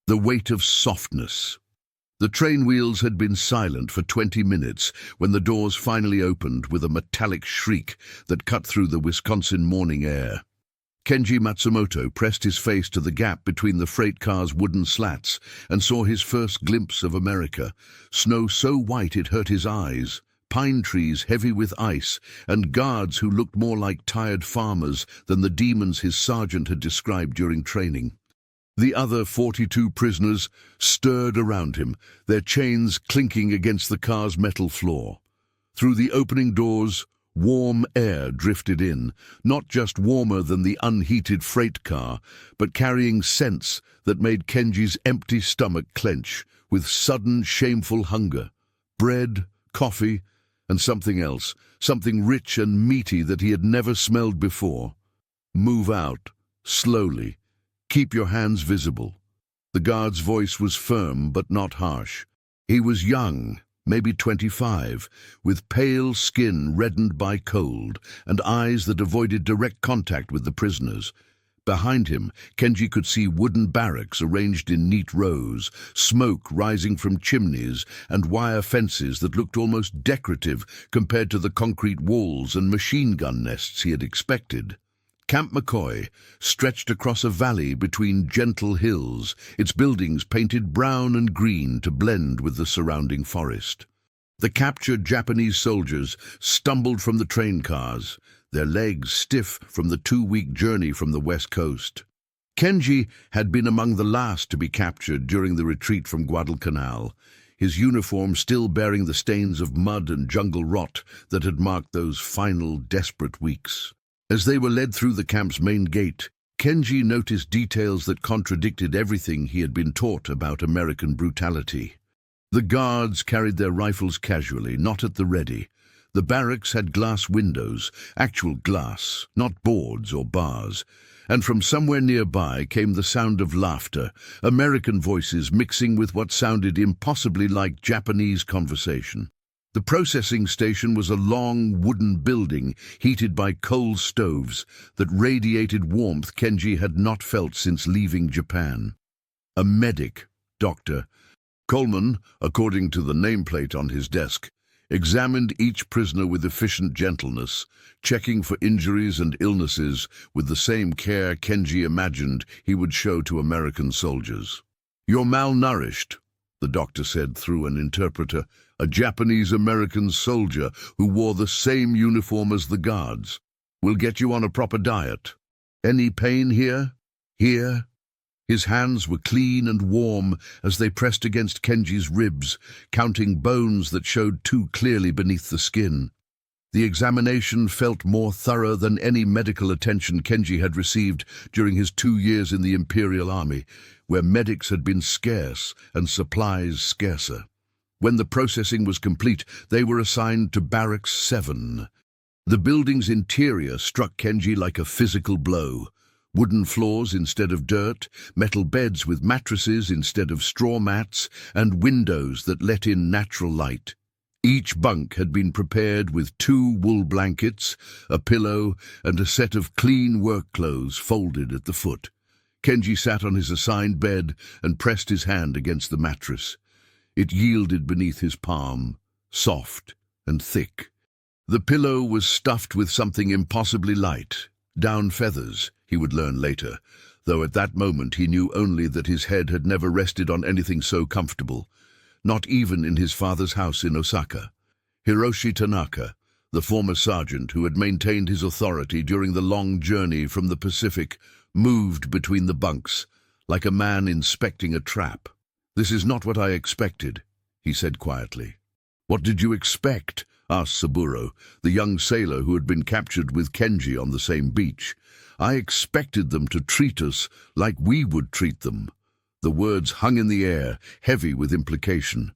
The weight of softness. The train wheels had been silent for 20 minutes when the doors finally opened with a metallic shriek that cut through the Wisconsin morning air. Kenji Matsumoto pressed his face to the gap between the freight car's wooden slats and saw his first glimpse of America. Snow so white it hurt his eyes, pine trees heavy with ice, and guards who looked more like tired farmers than the demons his sergeant had described during training. The other 42 prisoners stirred around him, their chains clinking against the car's metal floor. Through the opening doors, warm air drifted in, not just warmer than the unheated freight car, but carrying scents that made Kenji's empty stomach clench with sudden, shameful hunger. Bread, coffee, and something else, something rich and meaty that he had never smelled before. Move out, slowly. Keep your hands visible. The guard's voice was firm but not harsh. He was young, maybe 25, with pale skin reddened by cold and eyes that avoided direct contact with the prisoners. Behind him, Kenji could see wooden barracks arranged in neat rows, smoke rising from chimneys, and wire fences that looked almost decorative compared to the concrete walls and machine gun nests he had expected. Camp McCoy stretched across a valley between gentle hills, its buildings painted brown and green to blend with the surrounding forest. The captured Japanese soldiers stumbled from the train cars, their legs stiff from the 2-week journey from the west coast. Kenji had been among the last to be captured during the retreat from Guadalcanal, his uniform still bearing the stains of mud and jungle rot that had marked those final, desperate weeks. As they were led through the camp's main gate, Kenji noticed details that contradicted everything he had been taught about American brutality. The guards carried their rifles casually, not at the ready. The barracks had glass windows, actual glass, not boards or bars. And from somewhere nearby came the sound of laughter, American voices mixing with what sounded impossibly like Japanese conversation. The processing station was a long wooden building heated by coal stoves that radiated warmth Kenji had not felt since leaving Japan. A medic, doctor. Coleman, according to the nameplate on his desk, examined each prisoner with efficient gentleness, checking for injuries and illnesses with the same care Kenji imagined he would show to American soldiers. "You're malnourished," the doctor said through an interpreter, a Japanese-American soldier who wore the same uniform as the guards. "We'll get you on a proper diet. Any pain here? Here?" His hands were clean and warm as they pressed against Kenji's ribs, counting bones that showed too clearly beneath the skin. The examination felt more thorough than any medical attention Kenji had received during his 2 years in the Imperial Army, where medics had been scarce and supplies scarcer. When the processing was complete, they were assigned to Barracks 7. The building's interior struck Kenji like a physical blow. Wooden floors instead of dirt, metal beds with mattresses instead of straw mats, and windows that let in natural light. Each bunk had been prepared with 2 wool blankets, a pillow, and a set of clean work clothes folded at the foot. Kenji sat on his assigned bed and pressed his hand against the mattress. It yielded beneath his palm, soft and thick. The pillow was stuffed with something impossibly light, down feathers, he would learn later, though at that moment he knew only that his head had never rested on anything so comfortable, not even in his father's house in Osaka. Hiroshi Tanaka, the former sergeant who had maintained his authority during the long journey from the Pacific, moved between the bunks, like a man inspecting a trap. "This is not what I expected," he said quietly. "What did you expect?" asked Saburo, the young sailor who had been captured with Kenji on the same beach. "I expected them to treat us like we would treat them." The words hung in the air, heavy with implication.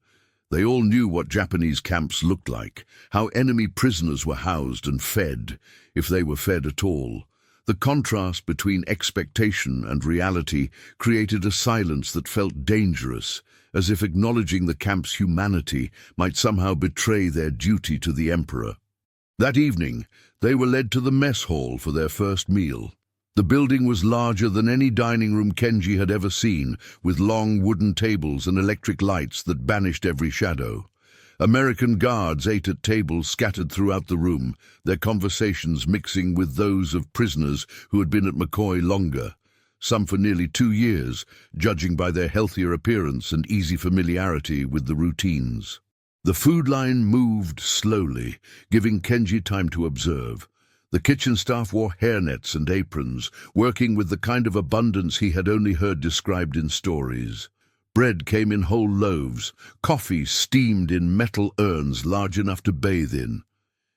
They all knew what Japanese camps looked like, how enemy prisoners were housed and fed, if they were fed at all. The contrast between expectation and reality created a silence that felt dangerous, as if acknowledging the camp's humanity might somehow betray their duty to the emperor. That evening, they were led to the mess hall for their first meal. The building was larger than any dining room Kenji had ever seen, with long wooden tables and electric lights that banished every shadow. American guards ate at tables scattered throughout the room, their conversations mixing with those of prisoners who had been at McCoy longer, some for nearly 2 years, judging by their healthier appearance and easy familiarity with the routines. The food line moved slowly, giving Kenji time to observe. The kitchen staff wore hairnets and aprons, working with the kind of abundance he had only heard described in stories. Bread came in whole loaves, coffee steamed in metal urns large enough to bathe in.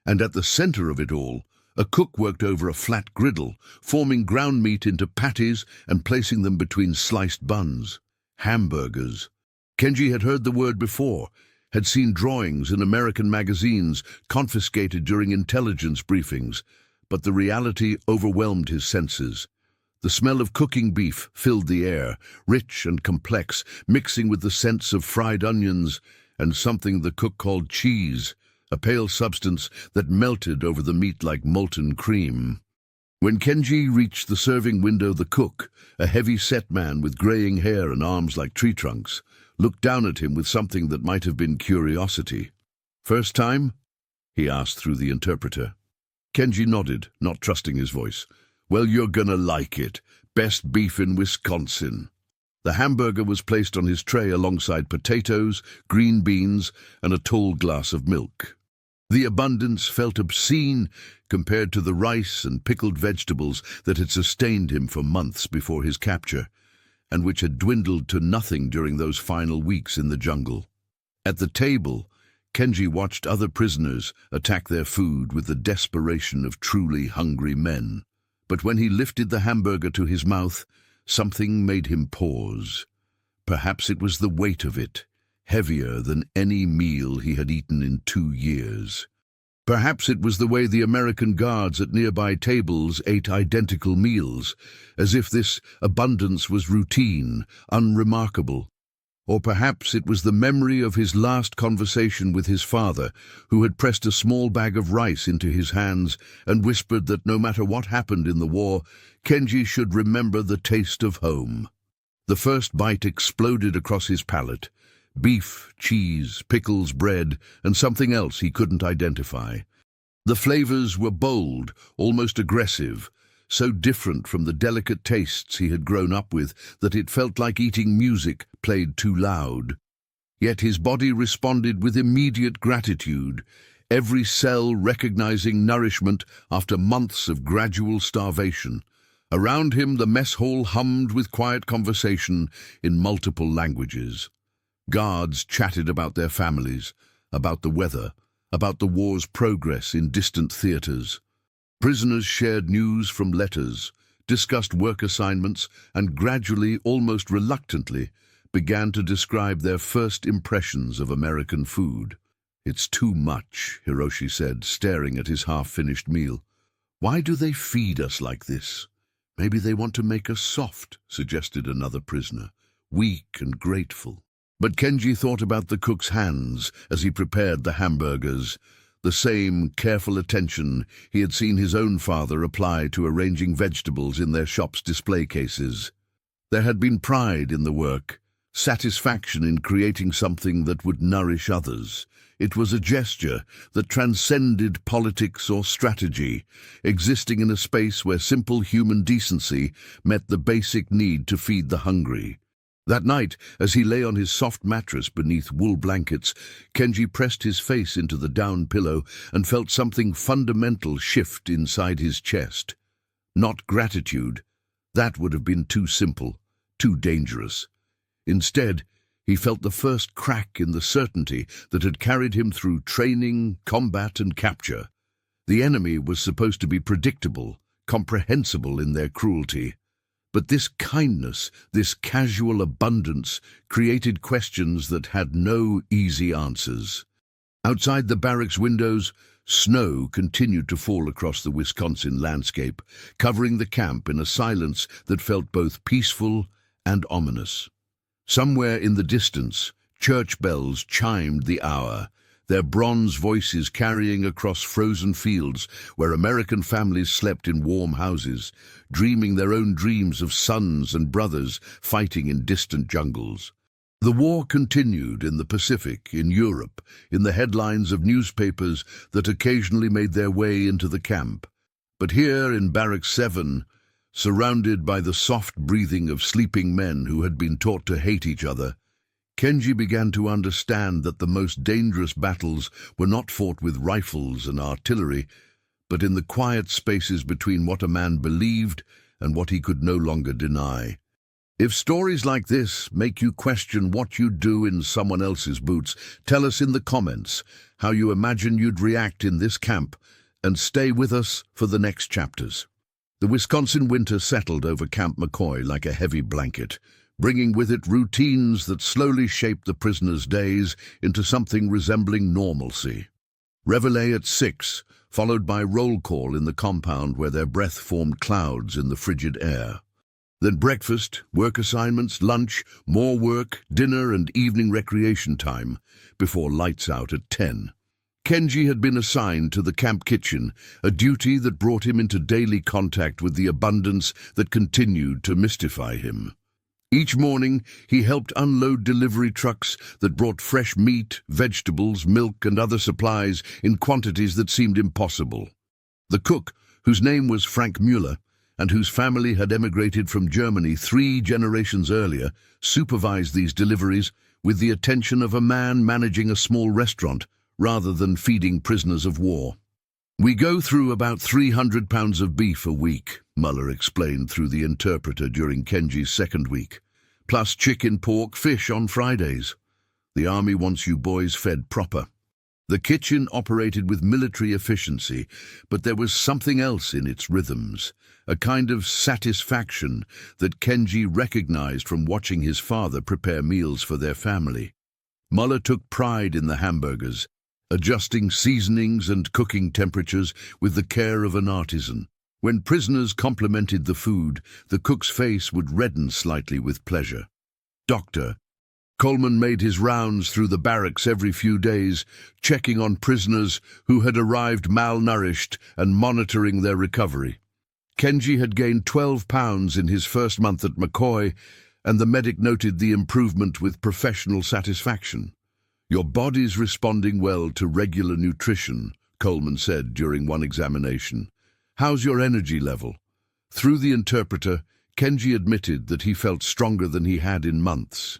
And at the center of it all, a cook worked over a flat griddle, forming ground meat into patties and placing them between sliced buns. Hamburgers. Kenji had heard the word before, had seen drawings in American magazines confiscated during intelligence briefings, but the reality overwhelmed his senses. The smell of cooking beef filled the air, rich and complex, mixing with the scents of fried onions and something the cook called cheese, a pale substance that melted over the meat like molten cream. When Kenji reached the serving window, the cook, a heavy-set man with graying hair and arms like tree trunks, looked down at him with something that might have been curiosity. "First time?" he asked through the interpreter. Kenji nodded, not trusting his voice. "Well, you're gonna like it. Best beef in Wisconsin." The hamburger was placed on his tray alongside potatoes, green beans, and a tall glass of milk. The abundance felt obscene compared to the rice and pickled vegetables that had sustained him for months before his capture, and which had dwindled to nothing during those final weeks in the jungle. At the table, Kenji watched other prisoners attack their food with the desperation of truly hungry men. But when he lifted the hamburger to his mouth, something made him pause. Perhaps it was the weight of it, heavier than any meal he had eaten in 2 years. Perhaps it was the way the American guards at nearby tables ate identical meals, as if this abundance was routine, unremarkable. Or perhaps it was the memory of his last conversation with his father, who had pressed a small bag of rice into his hands and whispered that no matter what happened in the war, Kenji should remember the taste of home. The first bite exploded across his palate. Beef, cheese, pickles, bread, and something else he couldn't identify. The flavors were bold, almost aggressive, so different from the delicate tastes he had grown up with that it felt like eating music played too loud. Yet his body responded with immediate gratitude, every cell recognizing nourishment after months of gradual starvation. Around him, the mess hall hummed with quiet conversation in multiple languages. Guards chatted about their families, about the weather, about the war's progress in distant theaters. Prisoners shared news from letters, discussed work assignments, and gradually, almost reluctantly, began to describe their first impressions of American food. "It's too much," Hiroshi said, staring at his half-finished meal. "Why do they feed us like this?" "Maybe they want to make us soft," suggested another prisoner, "weak and grateful." But Kenji thought about the cook's hands as he prepared the hamburgers, the same careful attention he had seen his own father apply to arranging vegetables in their shop's display cases. There had been pride in the work, satisfaction in creating something that would nourish others. It was a gesture that transcended politics or strategy, existing in a space where simple human decency met the basic need to feed the hungry. That night, as he lay on his soft mattress beneath wool blankets, Kenji pressed his face into the down pillow and felt something fundamental shift inside his chest. Not gratitude. That would have been too simple, too dangerous. Instead, he felt the first crack in the certainty that had carried him through training, combat, and capture. The enemy was supposed to be predictable, comprehensible in their cruelty. But this kindness, this casual abundance, created questions that had no easy answers. Outside the barracks windows, snow continued to fall across the Wisconsin landscape, covering the camp in a silence that felt both peaceful and ominous. Somewhere in the distance, church bells chimed the hour, their bronze voices carrying across frozen fields where American families slept in warm houses, dreaming their own dreams of sons and brothers fighting in distant jungles. The war continued in the Pacific, in Europe, in the headlines of newspapers that occasionally made their way into the camp. But here in Barrack 7, surrounded by the soft breathing of sleeping men who had been taught to hate each other, Kenji began to understand that the most dangerous battles were not fought with rifles and artillery, but in the quiet spaces between what a man believed and what he could no longer deny. If stories like this make you question what you'd do in someone else's boots, tell us in the comments how you imagine you'd react in this camp, and stay with us for the next chapters. The Wisconsin winter settled over Camp McCoy like a heavy blanket, bringing with it routines that slowly shaped the prisoners' days into something resembling normalcy. Reveille at 6, followed by roll call in the compound where their breath formed clouds in the frigid air. Then breakfast, work assignments, lunch, more work, dinner and evening recreation time, before lights out at 10. Kenji had been assigned to the camp kitchen, a duty that brought him into daily contact with the abundance that continued to mystify him. Each morning, he helped unload delivery trucks that brought fresh meat, vegetables, milk and other supplies in quantities that seemed impossible. The cook, whose name was Frank Mueller, and whose family had emigrated from Germany 3 generations earlier, supervised these deliveries with the attention of a man managing a small restaurant rather than feeding prisoners of war. "We go through about 300 pounds of beef a week," Mueller explained through the interpreter during Kenji's second week, "plus chicken, pork, fish on Fridays. The army wants you boys fed proper." The kitchen operated with military efficiency, but there was something else in its rhythms, a kind of satisfaction that Kenji recognized from watching his father prepare meals for their family. Mueller took pride in the hamburgers, adjusting seasonings and cooking temperatures with the care of an artisan. When prisoners complimented the food, the cook's face would redden slightly with pleasure. Dr. Coleman made his rounds through the barracks every few days, checking on prisoners who had arrived malnourished and monitoring their recovery. Kenji had gained 12 pounds in his first month at McCoy, and the medic noted the improvement with professional satisfaction. "Your body's responding well to regular nutrition," Coleman said during one examination. "How's your energy level?" Through the interpreter, Kenji admitted that he felt stronger than he had in months.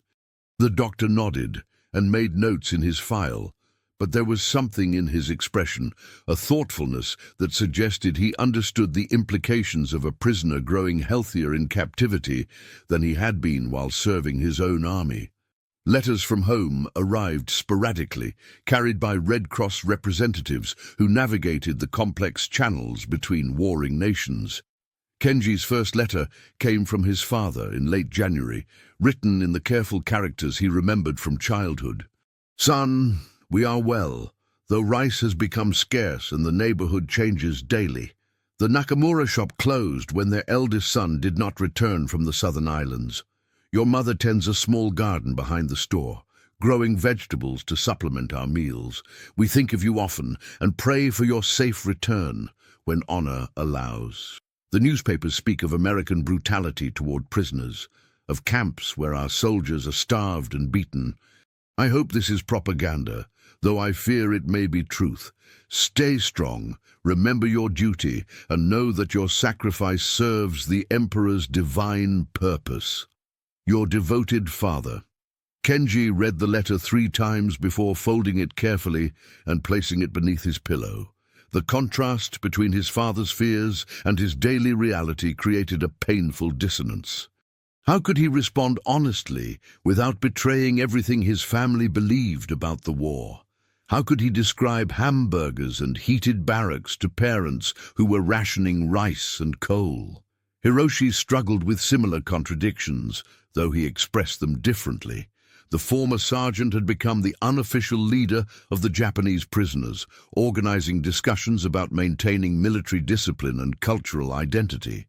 The doctor nodded and made notes in his file, but there was something in his expression, a thoughtfulness that suggested he understood the implications of a prisoner growing healthier in captivity than he had been while serving his own army. Letters from home arrived sporadically, carried by Red Cross representatives who navigated the complex channels between warring nations. Kenji's first letter came from his father in late January, written in the careful characters he remembered from childhood. "Son, we are well, though rice has become scarce and the neighborhood changes daily. The Nakamura shop closed when their eldest son did not return from the southern islands. Your mother tends a small garden behind the store, growing vegetables to supplement our meals. We think of you often and pray for your safe return when honor allows." The newspapers speak of American brutality toward prisoners, of camps where our soldiers are starved and beaten. I hope this is propaganda, though I fear it may be truth. Stay strong, remember your duty, and know that your sacrifice serves the Emperor's divine purpose. Your devoted father. Kenji read the letter 3 times before folding it carefully and placing it beneath his pillow. The contrast between his father's fears and his daily reality created a painful dissonance. How could he respond honestly without betraying everything his family believed about the war? How could he describe hamburgers and heated barracks to parents who were rationing rice and coal? Hiroshi struggled with similar contradictions, though he expressed them differently. The former sergeant had become the unofficial leader of the Japanese prisoners, organizing discussions about maintaining military discipline and cultural identity.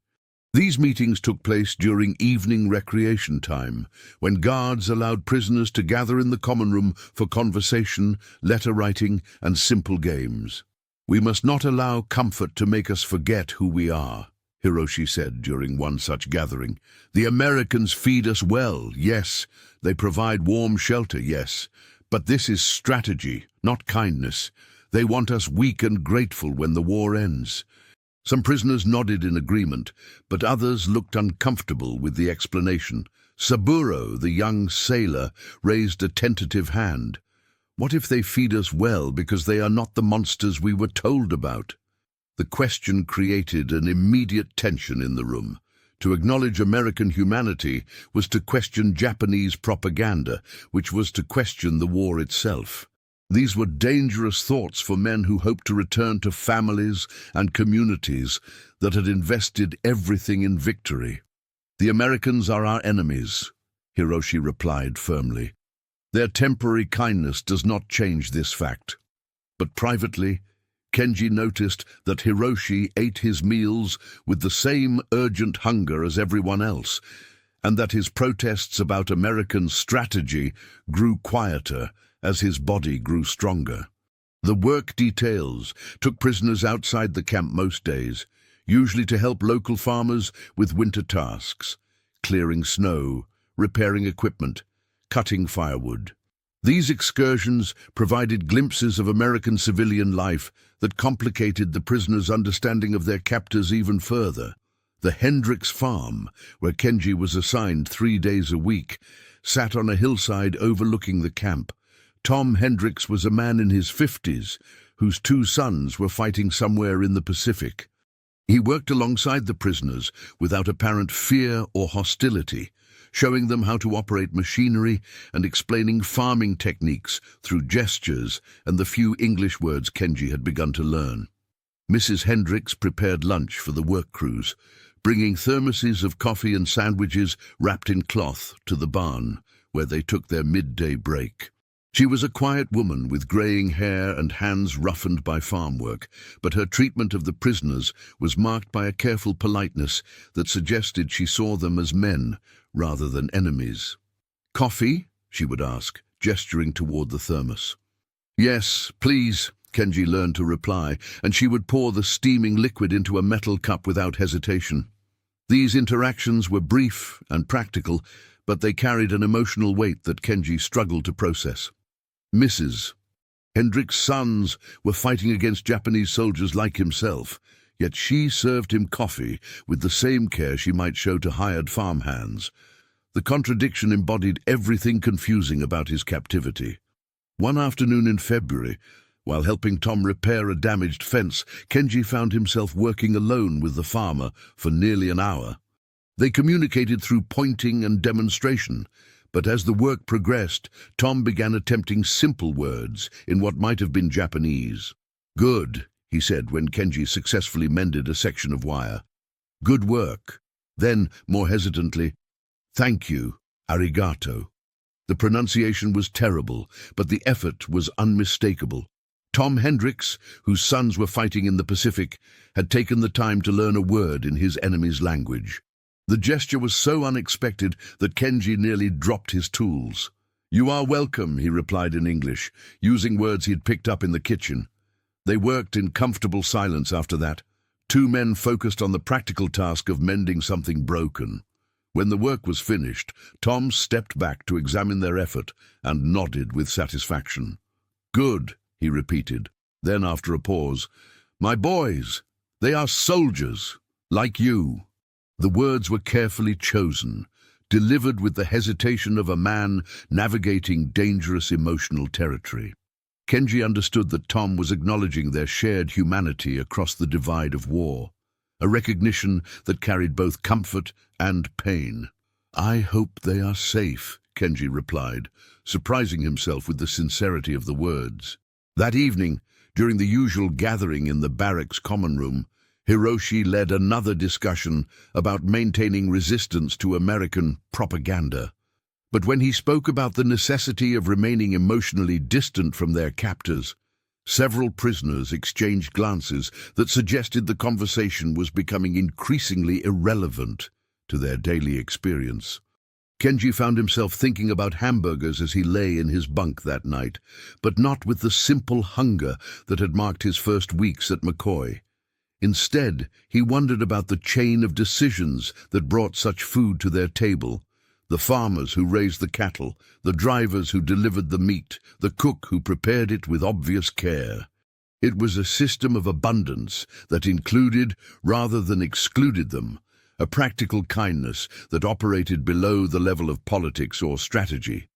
These meetings took place during evening recreation time, when guards allowed prisoners to gather in the common room for conversation, letter writing, and simple games. "We must not allow comfort to make us forget who we are," Hiroshi said during one such gathering. "The Americans feed us well, yes. They provide warm shelter, yes. But this is strategy, not kindness. They want us weak and grateful when the war ends." Some prisoners nodded in agreement, but others looked uncomfortable with the explanation. Saburo, the young sailor, raised a tentative hand. "What if they feed us well because they are not the monsters we were told about?" The question created an immediate tension in the room. To acknowledge American humanity was to question Japanese propaganda, which was to question the war itself. These were dangerous thoughts for men who hoped to return to families and communities that had invested everything in victory. "The Americans are our enemies," Hiroshi replied firmly. "Their temporary kindness does not change this fact." But privately, Kenji noticed that Hiroshi ate his meals with the same urgent hunger as everyone else, and that his protests about American strategy grew quieter as his body grew stronger. The work details took prisoners outside the camp most days, usually to help local farmers with winter tasks, clearing snow, repairing equipment, cutting firewood. These excursions provided glimpses of American civilian life that complicated the prisoners' understanding of their captors even further. The Hendricks farm, where Kenji was assigned 3 days a week, sat on a hillside overlooking the camp. Tom Hendricks was a man in his 50s, whose 2 sons were fighting somewhere in the Pacific. He worked alongside the prisoners without apparent fear or hostility, showing them how to operate machinery and explaining farming techniques through gestures and the few English words Kenji had begun to learn. Mrs. Hendricks prepared lunch for the work crews, bringing thermoses of coffee and sandwiches wrapped in cloth to the barn, where they took their midday break. She was a quiet woman with graying hair and hands roughened by farm work, but her treatment of the prisoners was marked by a careful politeness that suggested she saw them as men rather than enemies. "Coffee?" she would ask, gesturing toward the thermos. "Yes, please," Kenji learned to reply, and she would pour the steaming liquid into a metal cup without hesitation. These interactions were brief and practical, but they carried an emotional weight that Kenji struggled to process. Mrs. Hendricks' sons were fighting against Japanese soldiers like himself, yet she served him coffee with the same care she might show to hired farmhands. The contradiction embodied everything confusing about his captivity. One afternoon in February, while helping Tom repair a damaged fence, Kenji found himself working alone with the farmer for nearly an hour. They communicated through pointing and demonstration, but as the work progressed, Tom began attempting simple words in what might have been Japanese. "Good," he said when Kenji successfully mended a section of wire. "Good work." Then, more hesitantly, "Thank you, arigato." The pronunciation was terrible, but the effort was unmistakable. Tom Hendricks, whose sons were fighting in the Pacific, had taken the time to learn a word in his enemy's language. The gesture was so unexpected that Kenji nearly dropped his tools. "You are welcome," he replied in English, using words he'd picked up in the kitchen. They worked in comfortable silence after that, 2 men focused on the practical task of mending something broken. When the work was finished, Tom stepped back to examine their effort and nodded with satisfaction. "Good," he repeated. Then, after a pause, "My boys, they are soldiers, like you." The words were carefully chosen, delivered with the hesitation of a man navigating dangerous emotional territory. Kenji understood that Tom was acknowledging their shared humanity across the divide of war, a recognition that carried both comfort and pain. "I hope they are safe," Kenji replied, surprising himself with the sincerity of the words. That evening, during the usual gathering in the barracks common room, Hiroshi led another discussion about maintaining resistance to American propaganda. But when he spoke about the necessity of remaining emotionally distant from their captors, Several prisoners exchanged glances that suggested the conversation was becoming increasingly irrelevant to their daily experience. Kenji found himself thinking about hamburgers as he lay in his bunk that night, but not with the simple hunger that had marked his first weeks at McCoy. Instead, he wondered about the chain of decisions that brought such food to their table. The farmers who raised the cattle, the drivers who delivered the meat, the cook who prepared it with obvious care. It was a system of abundance that included, rather than excluded them, a practical kindness that operated below the level of politics or strategy.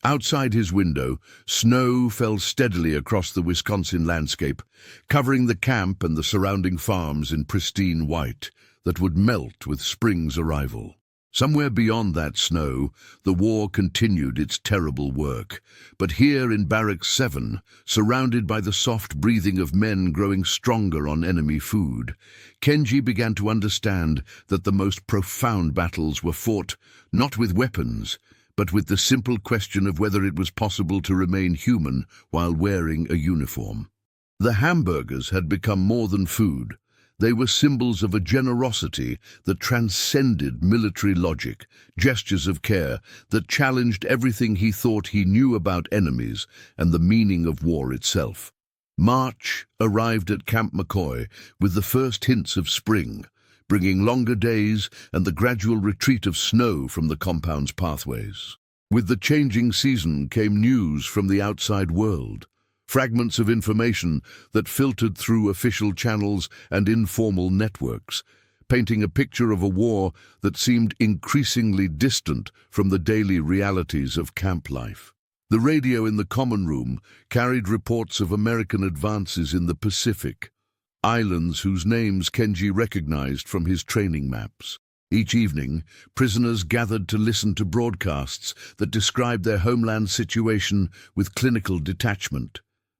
Outside his window, snow fell steadily across the Wisconsin landscape, covering the camp and the surrounding farms in pristine white that would melt with spring's arrival. Somewhere beyond that snow, the war continued its terrible work. But here in Barracks 7, surrounded by the soft breathing of men growing stronger on enemy food, Kenji began to understand that the most profound battles were fought not with weapons, but with the simple question of whether it was possible to remain human while wearing a uniform. The hamburgers had become more than food. They were symbols of a generosity that transcended military logic, gestures of care that challenged everything he thought he knew about enemies and the meaning of war itself. March arrived at Camp McCoy with the first hints of spring, bringing longer days and the gradual retreat of snow from the compound's pathways. With the changing season came news from the outside world. Fragments of information that filtered through official channels and informal networks, painting a picture of a war that seemed increasingly distant from the daily realities of camp life. The radio in the common room carried reports of American advances in the Pacific, islands whose names Kenji recognized from his training maps. Each evening, prisoners gathered to listen to broadcasts that described their homeland situation with clinical detachment.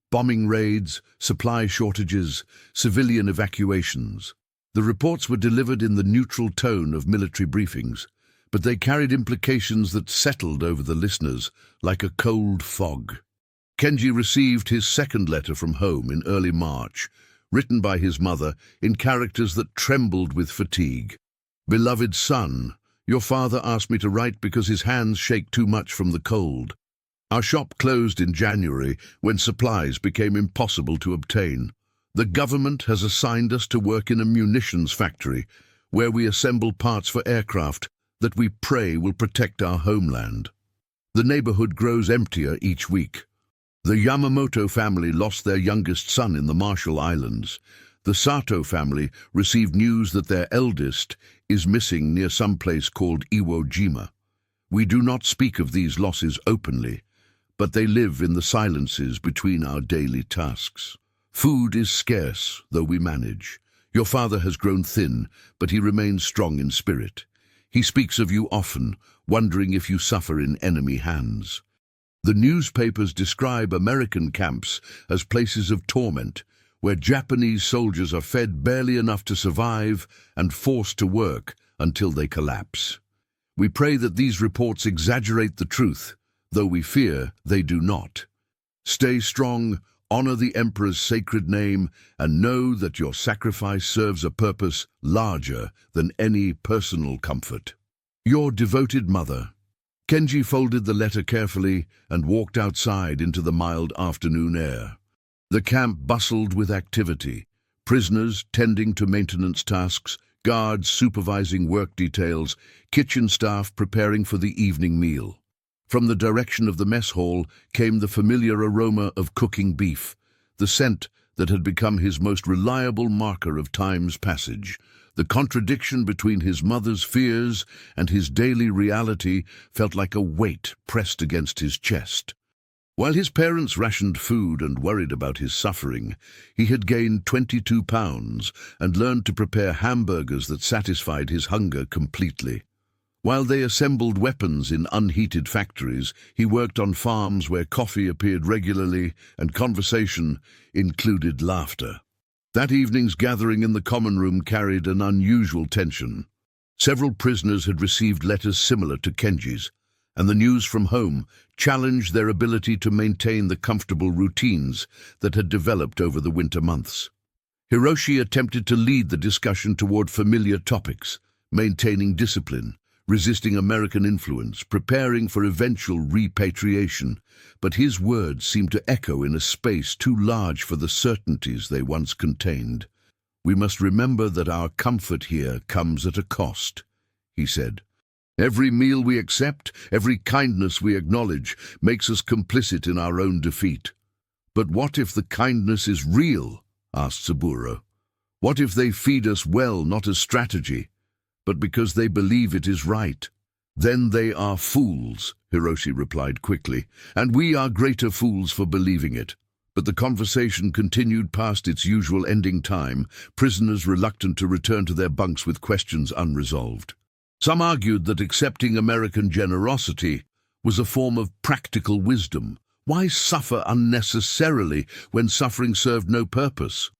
Bombing raids, supply shortages, civilian evacuations. The reports were delivered in the neutral tone of military briefings, but they carried implications that settled over the listeners like a cold fog. Kenji received his second letter from home in early March, written by his mother in characters that trembled with fatigue. "Beloved son, your father asked me to write because his hands shake too much from the cold. Our shop closed in January when supplies became impossible to obtain. The government has assigned us to work in a munitions factory where we assemble parts for aircraft that we pray will protect our homeland. The neighborhood grows emptier each week. The Yamamoto family lost their youngest son in the Marshall Islands. The Sato family received news that their eldest is missing near some place called Iwo Jima. We do not speak of these losses openly, but they live in the silences between our daily tasks. Food is scarce, though we manage. Your father has grown thin, but he remains strong in spirit. He speaks of you often, wondering if you suffer in enemy hands. The newspapers describe American camps as places of torment, where Japanese soldiers are fed barely enough to survive and forced to work until they collapse. We pray that these reports exaggerate the truth, though we fear they do not. Stay strong, honor the Emperor's sacred name, and know that your sacrifice serves a purpose larger than any personal comfort. Your devoted mother." Kenji folded the letter carefully and walked outside into the mild afternoon air. The camp bustled with activity, prisoners tending to maintenance tasks, guards supervising work details, kitchen staff preparing for the evening meal. From the direction of the mess hall came the familiar aroma of cooking beef, the scent that had become his most reliable marker of time's passage. The contradiction between his mother's fears and his daily reality felt like a weight pressed against his chest. While his parents rationed food and worried about his suffering, he had gained 22 pounds and learned to prepare hamburgers that satisfied his hunger completely. While they assembled weapons in unheated factories, he worked on farms where coffee appeared regularly and conversation included laughter. That evening's gathering in the common room carried an unusual tension. Several prisoners had received letters similar to Kenji's, and the news from home challenged their ability to maintain the comfortable routines that had developed over the winter months. Hiroshi attempted to lead the discussion toward familiar topics, maintaining discipline, resisting American influence, preparing for eventual repatriation, but his words seemed to echo in a space too large for the certainties they once contained. "We must remember that our comfort here comes at a cost," he said. "Every meal we accept, every kindness we acknowledge, makes us complicit in our own defeat." "But what if the kindness is real?" asked Saburo. "What if they feed us well, not as strategy, but because they believe it is right?" "Then they are fools," Hiroshi replied quickly, "and we are greater fools for believing it." But the conversation continued past its usual ending time, prisoners reluctant to return to their bunks with questions unresolved. Some argued that accepting American generosity was a form of practical wisdom. Why suffer unnecessarily when suffering served no purpose?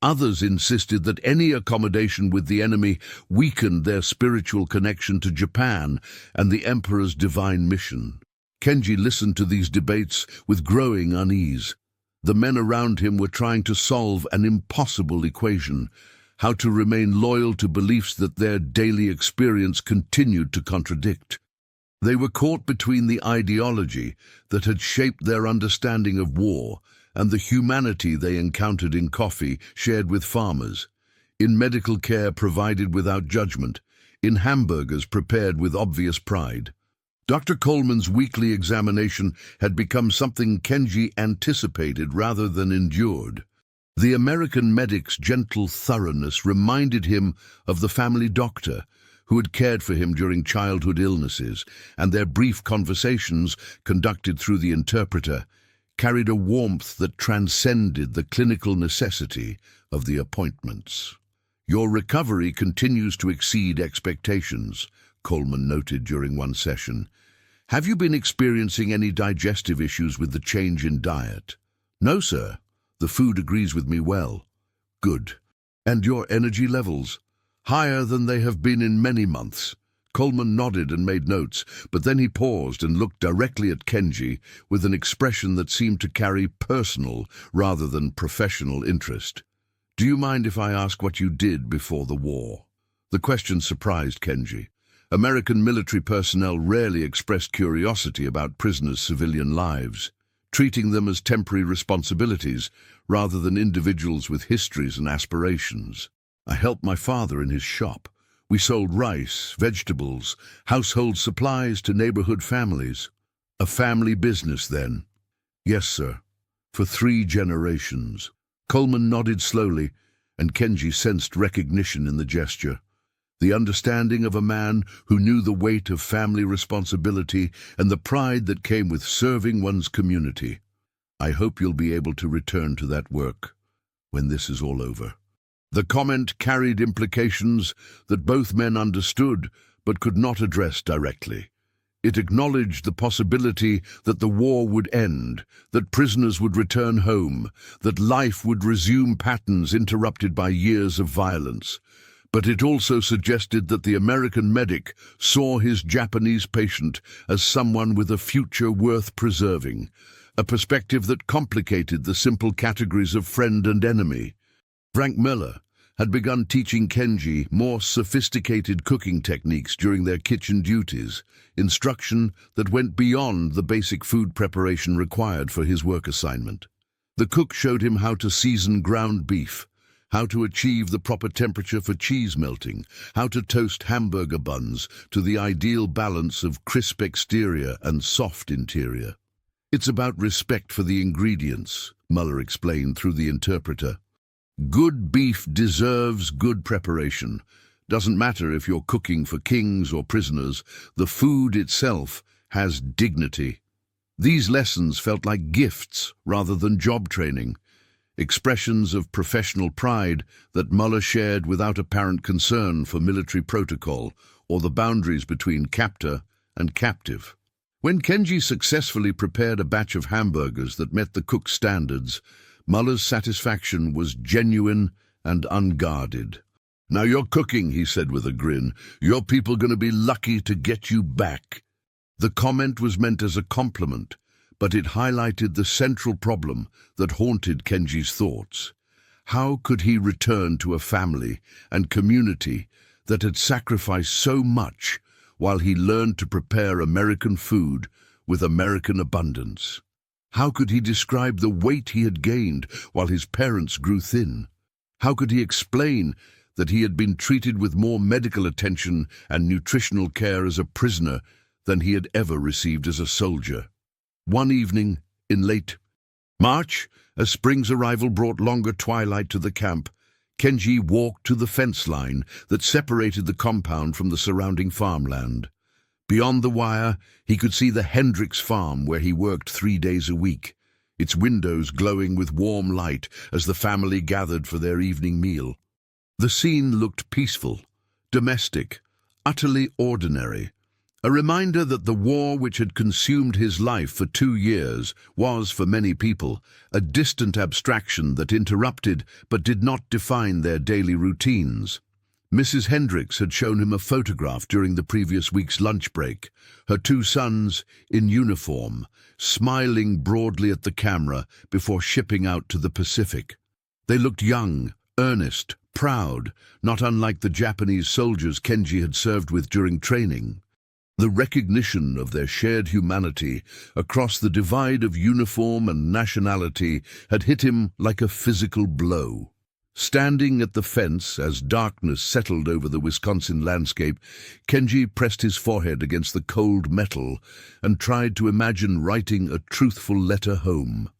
Others insisted that any accommodation with the enemy weakened their spiritual connection to Japan and the emperor's divine mission. Kenji listened to these debates with growing unease. The men around him were trying to solve an impossible equation: how to remain loyal to beliefs that their daily experience continued to contradict. They were caught between the ideology that had shaped their understanding of war and the humanity they encountered in coffee shared with farmers, in medical care provided without judgment, in hamburgers prepared with obvious pride. Dr. Coleman's weekly examination had become something Kenji anticipated rather than endured. The American medic's gentle thoroughness reminded him of the family doctor who had cared for him during childhood illnesses, and their brief conversations, conducted through the interpreter, carried a warmth that transcended the clinical necessity of the appointments. "Your recovery continues to exceed expectations," Coleman noted during one session. "Have you been experiencing any digestive issues with the change in diet?" "No, sir. The food agrees with me well." "Good. And your energy levels?" "Higher than they have been in many months." Coleman nodded and made notes, but then he paused and looked directly at Kenji with an expression that seemed to carry personal rather than professional interest. "Do you mind if I ask what you did before the war?" The question surprised Kenji. American military personnel rarely expressed curiosity about prisoners' civilian lives, treating them as temporary responsibilities rather than individuals with histories and aspirations. "I helped my father in his shop. We sold rice, vegetables, household supplies to neighborhood families." "A family business, then?" "Yes, sir. For 3 generations." Coleman nodded slowly, and Kenji sensed recognition in the gesture. The understanding of a man who knew the weight of family responsibility and the pride that came with serving one's community. "I hope you'll be able to return to that work when this is all over." The comment carried implications that both men understood but could not address directly. It acknowledged the possibility that the war would end, that prisoners would return home, that life would resume patterns interrupted by years of violence. But it also suggested that the American medic saw his Japanese patient as someone with a future worth preserving, a perspective that complicated the simple categories of friend and enemy. Frank Miller had begun teaching Kenji more sophisticated cooking techniques during their kitchen duties, instruction that went beyond the basic food preparation required for his work assignment. The cook showed him how to season ground beef, how to achieve the proper temperature for cheese melting, how to toast hamburger buns to the ideal balance of crisp exterior and soft interior. "It's about respect for the ingredients," Muller explained through the interpreter. "Good beef deserves good preparation. Doesn't matter if you're cooking for kings or prisoners, the food itself has dignity." These lessons felt like gifts rather than job training, expressions of professional pride that Muller shared without apparent concern for military protocol or the boundaries between captor and captive. When Kenji successfully prepared a batch of hamburgers that met the cook's standards, Muller's satisfaction was genuine and unguarded. "Now you're cooking," he said with a grin. "Your people going to be lucky to get you back." The comment was meant as a compliment, but it highlighted the central problem that haunted Kenji's thoughts. How could he return to a family and community that had sacrificed so much while he learned to prepare American food with American abundance? How could he describe the weight he had gained while his parents grew thin? How could he explain that he had been treated with more medical attention and nutritional care as a prisoner than he had ever received as a soldier? One evening in late March, as spring's arrival brought longer twilight to the camp, Kenji walked to the fence line that separated the compound from the surrounding farmland. Beyond the wire, he could see the Hendricks farm where he worked 3 days a week, its windows glowing with warm light as the family gathered for their evening meal. The scene looked peaceful, domestic, utterly ordinary, a reminder that the war which had consumed his life for 2 years was, for many people, a distant abstraction that interrupted but did not define their daily routines. Mrs. Hendricks had shown him a photograph during the previous week's lunch break, her 2 sons in uniform, smiling broadly at the camera before shipping out to the Pacific. They looked young, earnest, proud, not unlike the Japanese soldiers Kenji had served with during training. The recognition of their shared humanity across the divide of uniform and nationality had hit him like a physical blow. Standing at the fence as darkness settled over the Wisconsin landscape, Kenji pressed his forehead against the cold metal and tried to imagine writing a truthful letter home.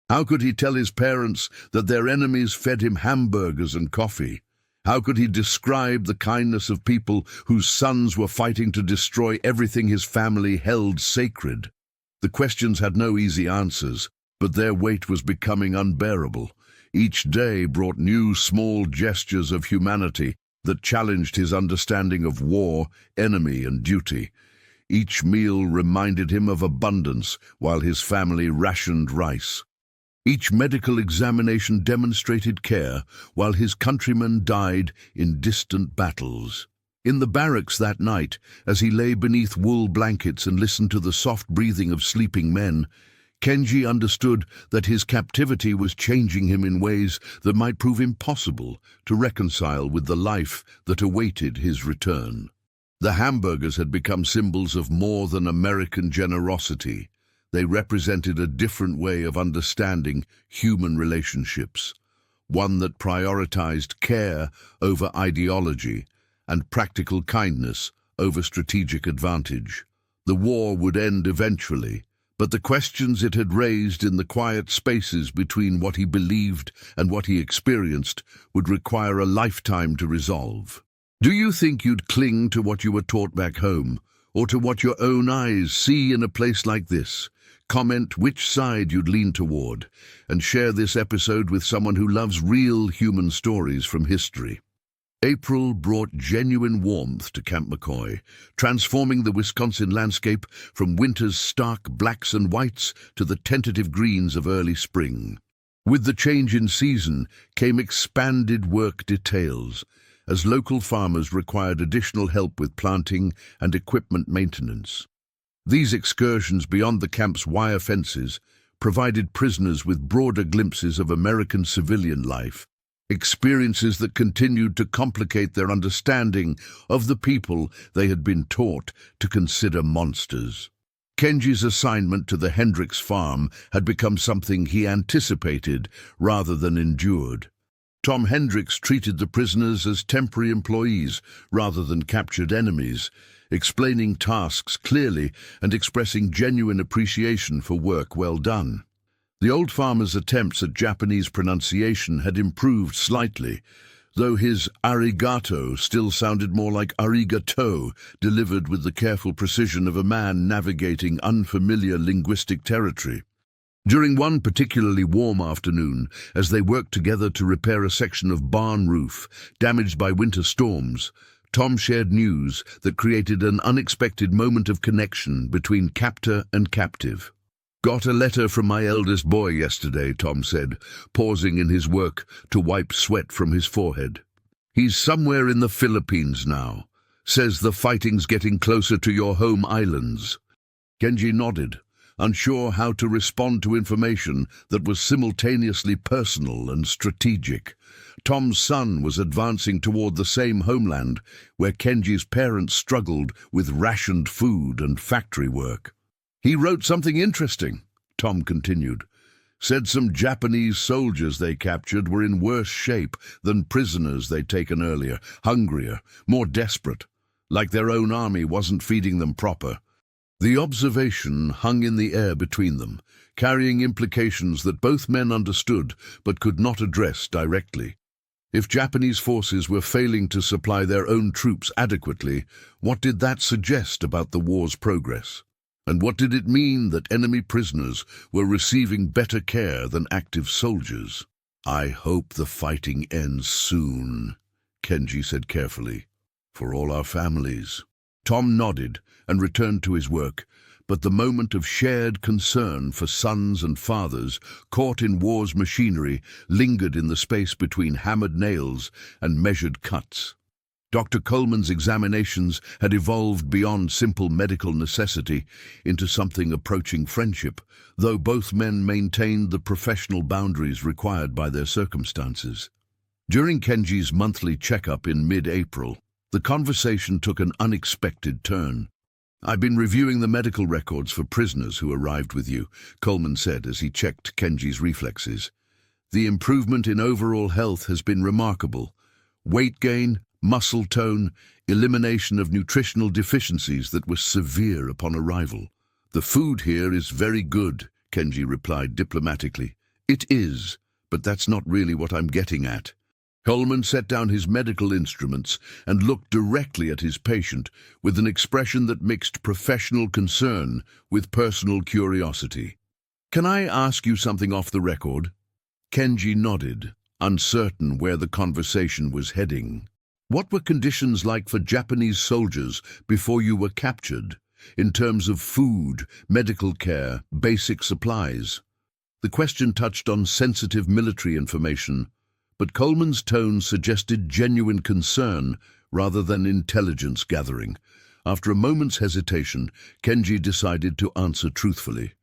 How could he tell his parents that their enemies fed him hamburgers and coffee? How could he describe the kindness of people whose sons were fighting to destroy everything his family held sacred? The questions had no easy answers, but their weight was becoming unbearable. Each day brought new small gestures of humanity that challenged his understanding of war, enemy, and duty. Each meal reminded him of abundance while his family rationed rice. Each medical examination demonstrated care while his countrymen died in distant battles. In the barracks that night, as he lay beneath wool blankets and listened to the soft breathing of sleeping men, Kenji understood that his captivity was changing him in ways that might prove impossible to reconcile with the life that awaited his return. The hamburgers had become symbols of more than American generosity. They represented a different way of understanding human relationships, one that prioritized care over ideology and practical kindness over strategic advantage. The war would end eventually, but the questions it had raised in the quiet spaces between what he believed and what he experienced would require a lifetime to resolve. Do you think you'd cling to what you were taught back home, or to what your own eyes see in a place like this? Comment which side you'd lean toward, and share this episode with someone who loves real human stories from history. April brought genuine warmth to Camp McCoy, transforming the Wisconsin landscape from winter's stark blacks and whites to the tentative greens of early spring. With the change in season came expanded work details, as local farmers required additional help with planting and equipment maintenance. These excursions beyond the camp's wire fences provided prisoners with broader glimpses of American civilian life, experiences that continued to complicate their understanding of the people they had been taught to consider monsters. Kenji's assignment to the Hendricks farm had become something he anticipated rather than endured. Tom Hendricks treated the prisoners as temporary employees rather than captured enemies, explaining tasks clearly and expressing genuine appreciation for work well done. The old farmer's attempts at Japanese pronunciation had improved slightly, though his arigato still sounded more like arigato, delivered with the careful precision of a man navigating unfamiliar linguistic territory. During one particularly warm afternoon, as they worked together to repair a section of barn roof damaged by winter storms, Tom shared news that created an unexpected moment of connection between captor and captive. "Got a letter from my eldest boy yesterday," Tom said, pausing in his work to wipe sweat from his forehead. "He's somewhere in the Philippines now. Says the fighting's getting closer to your home islands." Kenji nodded, unsure how to respond to information that was simultaneously personal and strategic. Tom's son was advancing toward the same homeland where Kenji's parents struggled with rationed food and factory work. "He wrote something interesting," Tom continued. "Said some Japanese soldiers they captured were in worse shape than prisoners they'd taken earlier, hungrier, more desperate, like their own army wasn't feeding them proper." The observation hung in the air between them, carrying implications that both men understood but could not address directly. If Japanese forces were failing to supply their own troops adequately, what did that suggest about the war's progress? And what did it mean that enemy prisoners were receiving better care than active soldiers? "I hope the fighting ends soon," Kenji said carefully. "For all our families." Tom nodded and returned to his work, but the moment of shared concern for sons and fathers caught in war's machinery lingered in the space between hammered nails and measured cuts. Dr. Coleman's examinations had evolved beyond simple medical necessity into something approaching friendship, though both men maintained the professional boundaries required by their circumstances. During Kenji's monthly checkup in mid-April, the conversation took an unexpected turn. "I've been reviewing the medical records for prisoners who arrived with you," Coleman said as he checked Kenji's reflexes. "The improvement in overall health has been remarkable. Weight gain, muscle tone, elimination of nutritional deficiencies that were severe upon arrival." "The food here is very good," Kenji replied diplomatically. "It is, but that's not really what I'm getting at." Coleman set down his medical instruments and looked directly at his patient with an expression that mixed professional concern with personal curiosity. "Can I ask you something off the record?" Kenji nodded, uncertain where the conversation was heading. "What were conditions like for Japanese soldiers before you were captured, in terms of food, medical care, basic supplies?" The question touched on sensitive military information, but Coleman's tone suggested genuine concern rather than intelligence gathering. After a moment's hesitation, Kenji decided to answer truthfully.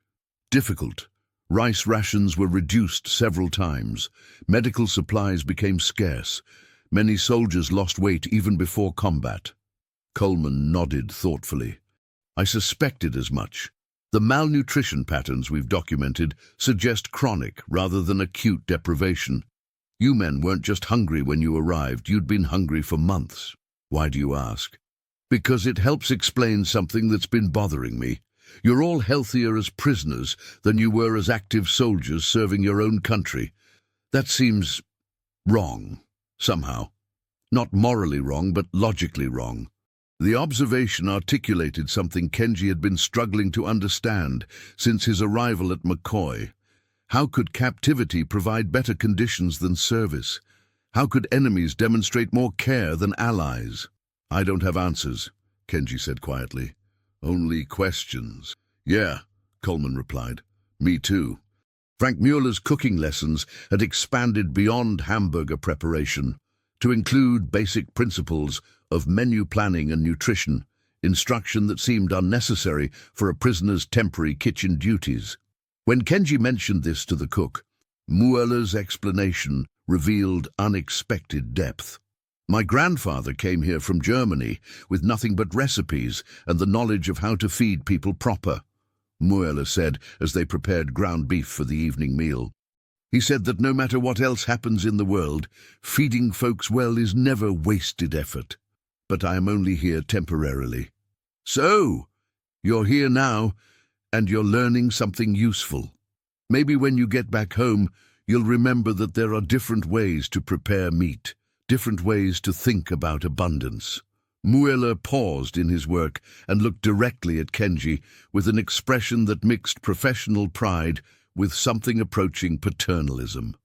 "Difficult. Rice rations were reduced several times. Medical supplies became scarce. Many soldiers lost weight even before combat." Coleman nodded thoughtfully. "I suspected as much. The malnutrition patterns we've documented suggest chronic rather than acute deprivation. You men weren't just hungry when you arrived, you'd been hungry for months." "Why do you ask?" "Because it helps explain something that's been bothering me. You're all healthier as prisoners than you were as active soldiers serving your own country. That seems wrong, somehow. Not morally wrong, but logically wrong." The observation articulated something Kenji had been struggling to understand since his arrival at McCoy. How could captivity provide better conditions than service? How could enemies demonstrate more care than allies? "I don't have answers," Kenji said quietly. "Only questions." "Yeah," Coleman replied. "Me too." Frank Mueller's cooking lessons had expanded beyond hamburger preparation to include basic principles of menu planning and nutrition, instruction that seemed unnecessary for a prisoner's temporary kitchen duties. When Kenji mentioned this to the cook, Mueller's explanation revealed unexpected depth. "My grandfather came here from Germany with nothing but recipes and the knowledge of how to feed people proper," Mueller said as they prepared ground beef for the evening meal. "He said that no matter what else happens in the world, feeding folks well is never wasted effort. But I am only here temporarily." "So, you're here now, and you're learning something useful. Maybe when you get back home, you'll remember that there are different ways to prepare meat, different ways to think about abundance." Mueller paused in his work and looked directly at Kenji with an expression that mixed professional pride with something approaching paternalism.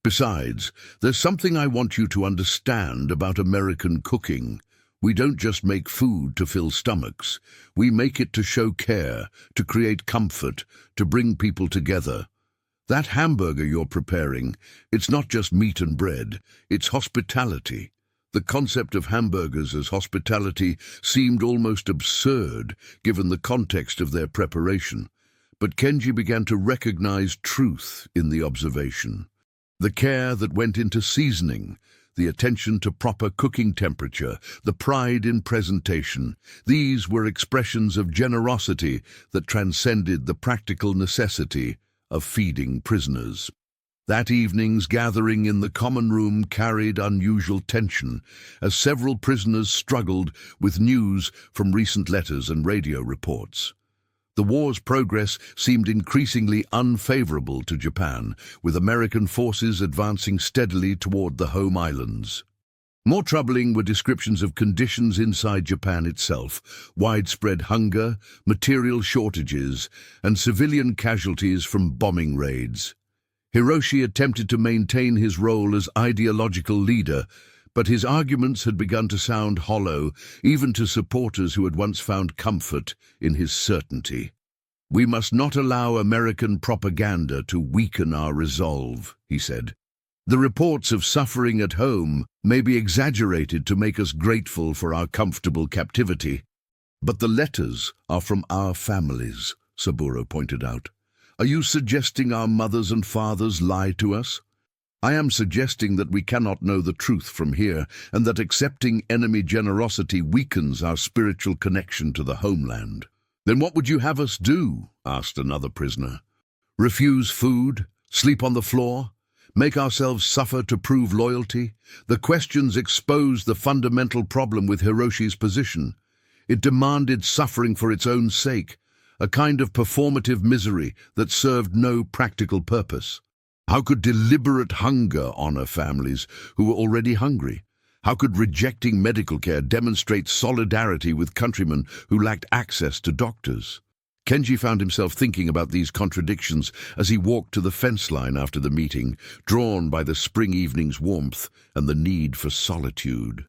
"Besides, there's something I want you to understand about American cooking. We don't just make food to fill stomachs. We make it to show care, to create comfort, to bring people together. That hamburger you're preparing, it's not just meat and bread, it's hospitality. The concept of hamburgers as hospitality seemed almost absurd given the context of their preparation, but Kenji began to recognize truth in the observation. The care that went into seasoning, the attention to proper cooking temperature, the pride in presentation, these were expressions of generosity that transcended the practical necessity of feeding prisoners. That evening's gathering in the common room carried unusual tension, as several prisoners struggled with news from recent letters and radio reports. The war's progress seemed increasingly unfavorable to Japan, with American forces advancing steadily toward the home islands. More troubling were descriptions of conditions inside Japan itself: widespread hunger, material shortages, and civilian casualties from bombing raids. Hiroshi attempted to maintain his role as ideological leader, but his arguments had begun to sound hollow, even to supporters who had once found comfort in his certainty. "We must not allow American propaganda to weaken our resolve," he said. "The reports of suffering at home may be exaggerated to make us grateful for our comfortable captivity. But the letters are from our families," Saburo pointed out. "Are you suggesting our mothers and fathers lie to us? I am suggesting that we cannot know the truth from here, and that accepting enemy generosity weakens our spiritual connection to the homeland." "Then what would you have us do?" asked another prisoner. "Refuse food? Sleep on the floor? Make ourselves suffer to prove loyalty?" The questions exposed the fundamental problem with Hiroshi's position. It demanded suffering for its own sake, a kind of performative misery that served no practical purpose. How could deliberate hunger honor families who were already hungry? How could rejecting medical care demonstrate solidarity with countrymen who lacked access to doctors? Kenji found himself thinking about these contradictions as he walked to the fence line after the meeting, drawn by the spring evening's warmth and the need for solitude.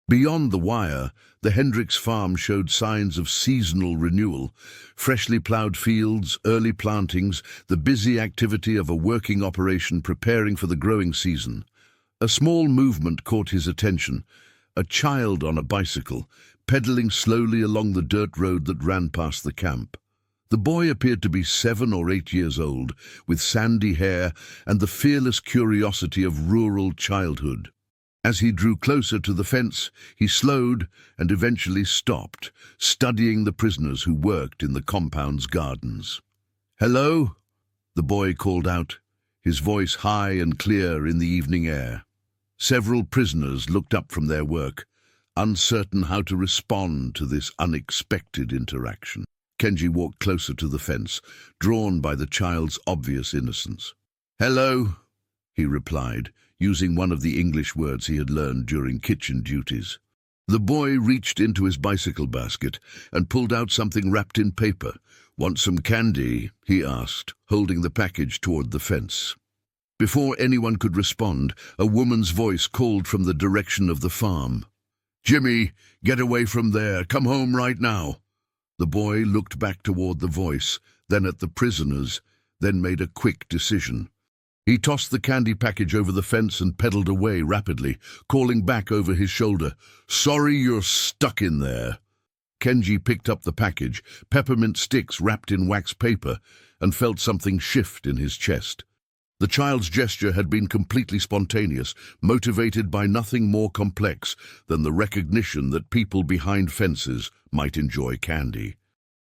Beyond the wire, the Hendricks farm showed signs of seasonal renewal: freshly plowed fields, early plantings, the busy activity of a working operation preparing for the growing season. A small movement caught his attention: a child on a bicycle, pedaling slowly along the dirt road that ran past the camp. The boy appeared to be 7 or 8 years old, with sandy hair and the fearless curiosity of rural childhood. As he drew closer to the fence, he slowed and eventually stopped, studying the prisoners who worked in the compound's gardens. "Hello?" the boy called out, his voice high and clear in the evening air. Several prisoners looked up from their work, uncertain how to respond to this unexpected interaction. Kenji walked closer to the fence, drawn by the child's obvious innocence. "Hello," he replied, using one of the English words he had learned during kitchen duties. The boy reached into his bicycle basket and pulled out something wrapped in paper. "Want some candy?" he asked, holding the package toward the fence. Before anyone could respond, a woman's voice called from the direction of the farm. "Jimmy, get away from there. Come home right now." The boy looked back toward the voice, then at the prisoners, then made a quick decision. He tossed the candy package over the fence and pedaled away rapidly, calling back over his shoulder, "Sorry you're stuck in there." Kenji picked up the package, peppermint sticks wrapped in wax paper, and felt something shift in his chest. The child's gesture had been completely spontaneous, motivated by nothing more complex than the recognition that people behind fences might enjoy candy.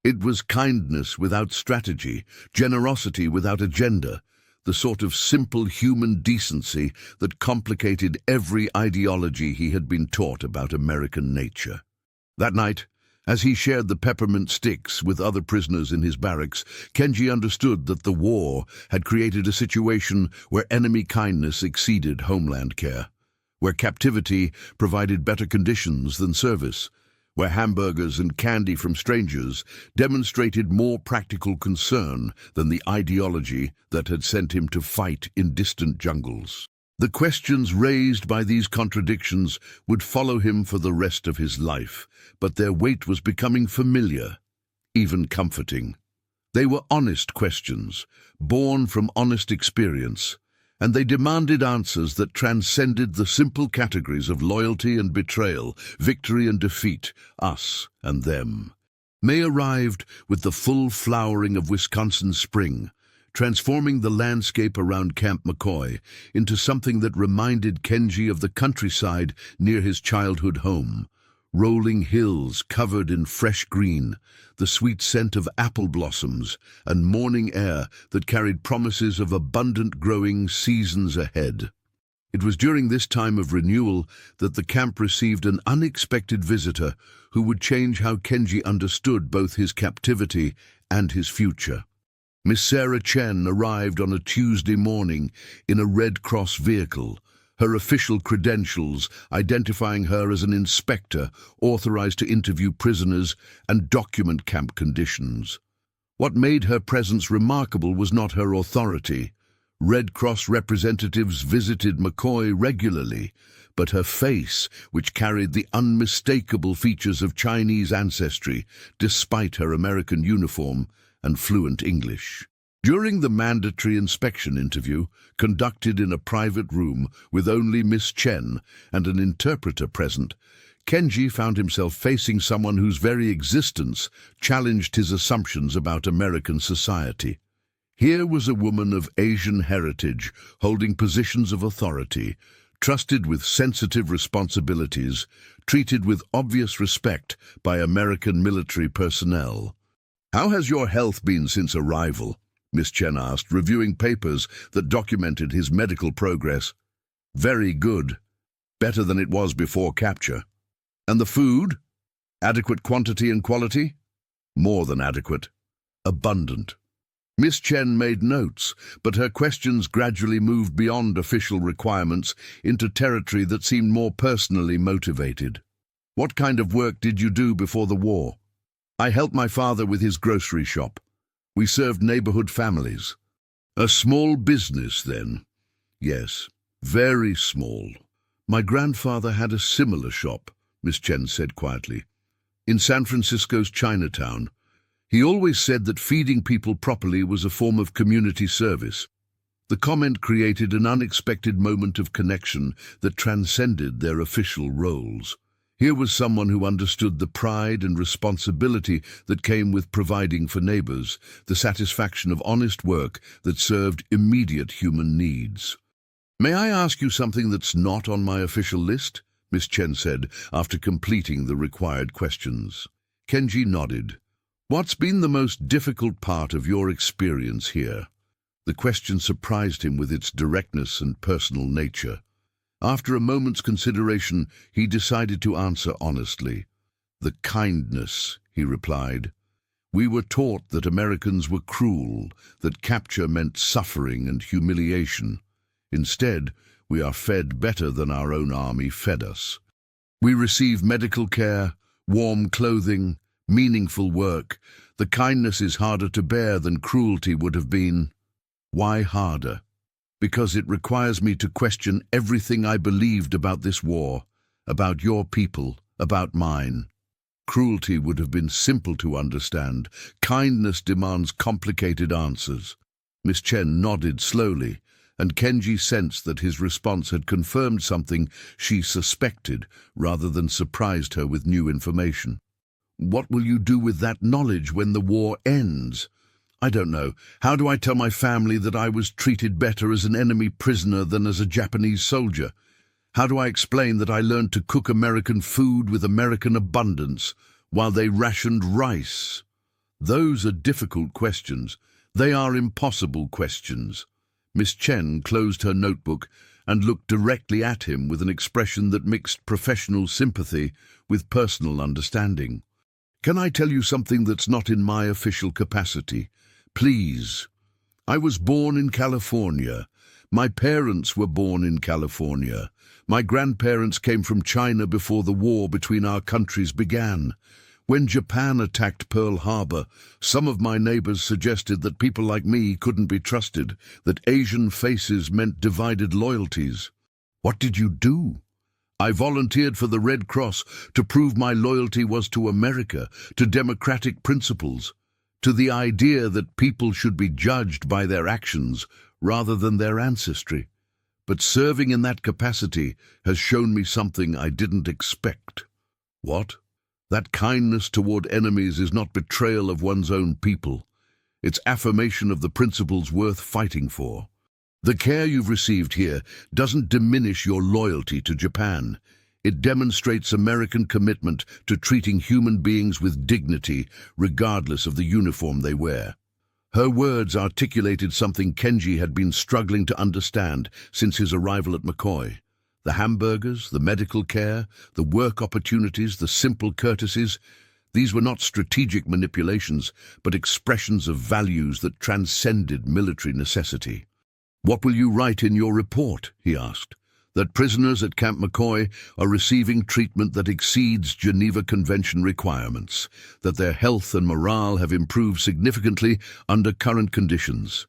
It was kindness without strategy, generosity without agenda, the sort of simple human decency that complicated every ideology he had been taught about American nature. That night, as he shared the peppermint sticks with other prisoners in his barracks, Kenji understood that the war had created a situation where enemy kindness exceeded homeland care, where captivity provided better conditions than service, where hamburgers and candy from strangers demonstrated more practical concern than the ideology that had sent him to fight in distant jungles. The questions raised by these contradictions would follow him for the rest of his life, but their weight was becoming familiar, even comforting. They were honest questions, born from honest experience, and they demanded answers that transcended the simple categories of loyalty and betrayal, victory and defeat, us and them. May arrived with the full flowering of Wisconsin spring, transforming the landscape around Camp McCoy into something that reminded Kenji of the countryside near his childhood home. Rolling hills covered in fresh green, the sweet scent of apple blossoms, and morning air that carried promises of abundant growing seasons ahead. It was during this time of renewal that the camp received an unexpected visitor who would change how Kenji understood both his captivity and his future. Miss Sarah Chen arrived on a Tuesday morning in a Red Cross vehicle, her official credentials identifying her as an inspector authorized to interview prisoners and document camp conditions. What made her presence remarkable was not her authority. Red Cross representatives visited McCoy regularly, but her face, which carried the unmistakable features of Chinese ancestry, despite her American uniform and fluent English. During the mandatory inspection interview, conducted in a private room with only Miss Chen and an interpreter present, Kenji found himself facing someone whose very existence challenged his assumptions about American society. Here was a woman of Asian heritage, holding positions of authority, trusted with sensitive responsibilities, treated with obvious respect by American military personnel. "How has your health been since arrival?" Miss Chen asked, reviewing papers that documented his medical progress. "Very good. Better than it was before capture." "And the food? Adequate quantity and quality?" "More than adequate. Abundant." Miss Chen made notes, but her questions gradually moved beyond official requirements into territory that seemed more personally motivated. "What kind of work did you do before the war?" "I helped my father with his grocery shop. We served neighborhood families." "A small business, then?" "Yes, very small. My grandfather had a similar shop," Miss Chen said quietly, "in San Francisco's Chinatown. He always said that feeding people properly was a form of community service." The comment created an unexpected moment of connection that transcended their official roles. Here was someone who understood the pride and responsibility that came with providing for neighbors, the satisfaction of honest work that served immediate human needs. "May I ask you something that's not on my official list?" Miss Chen said, after completing the required questions. Kenji nodded. "What's been the most difficult part of your experience here?" The question surprised him with its directness and personal nature. After a moment's consideration, he decided to answer honestly. "The kindness," he replied. "We were taught that Americans were cruel, that capture meant suffering and humiliation. Instead, we are fed better than our own army fed us. We receive medical care, warm clothing, meaningful work. The kindness is harder to bear than cruelty would have been." "Why harder?" "Because it requires me to question everything I believed about this war, about your people, about mine. Cruelty would have been simple to understand. Kindness demands complicated answers." Miss Chen nodded slowly, and Kenji sensed that his response had confirmed something she suspected rather than surprised her with new information. "What will you do with that knowledge when the war ends?" "I don't know. How do I tell my family that I was treated better as an enemy prisoner than as a Japanese soldier? How do I explain that I learned to cook American food with American abundance while they rationed rice?" Those are difficult questions. They are impossible questions. Miss Chen closed her notebook and looked directly at him with an expression that mixed professional sympathy with personal understanding. "Can I tell you something that's not in my official capacity? Please. I was born in California. My parents were born in California. My grandparents came from China before the war between our countries began. When Japan attacked Pearl Harbor, some of my neighbors suggested that people like me couldn't be trusted, that Asian faces meant divided loyalties. What did you do?" "I volunteered for the Red Cross to prove my loyalty was to America, to democratic principles, to the idea that people should be judged by their actions rather than their ancestry. But serving in that capacity has shown me something I didn't expect. What? That kindness toward enemies is not betrayal of one's own people. It's affirmation of the principles worth fighting for. The care you've received here doesn't diminish your loyalty to Japan. It demonstrates American commitment to treating human beings with dignity, regardless of the uniform they wear. Her words articulated something Kenji had been struggling to understand since his arrival at McCoy. The hamburgers, the medical care, the work opportunities, the simple courtesies, these were not strategic manipulations, but expressions of values that transcended military necessity. "What will you write in your report?" he asked. "That prisoners at Camp McCoy are receiving treatment that exceeds Geneva Convention requirements, that their health and morale have improved significantly under current conditions,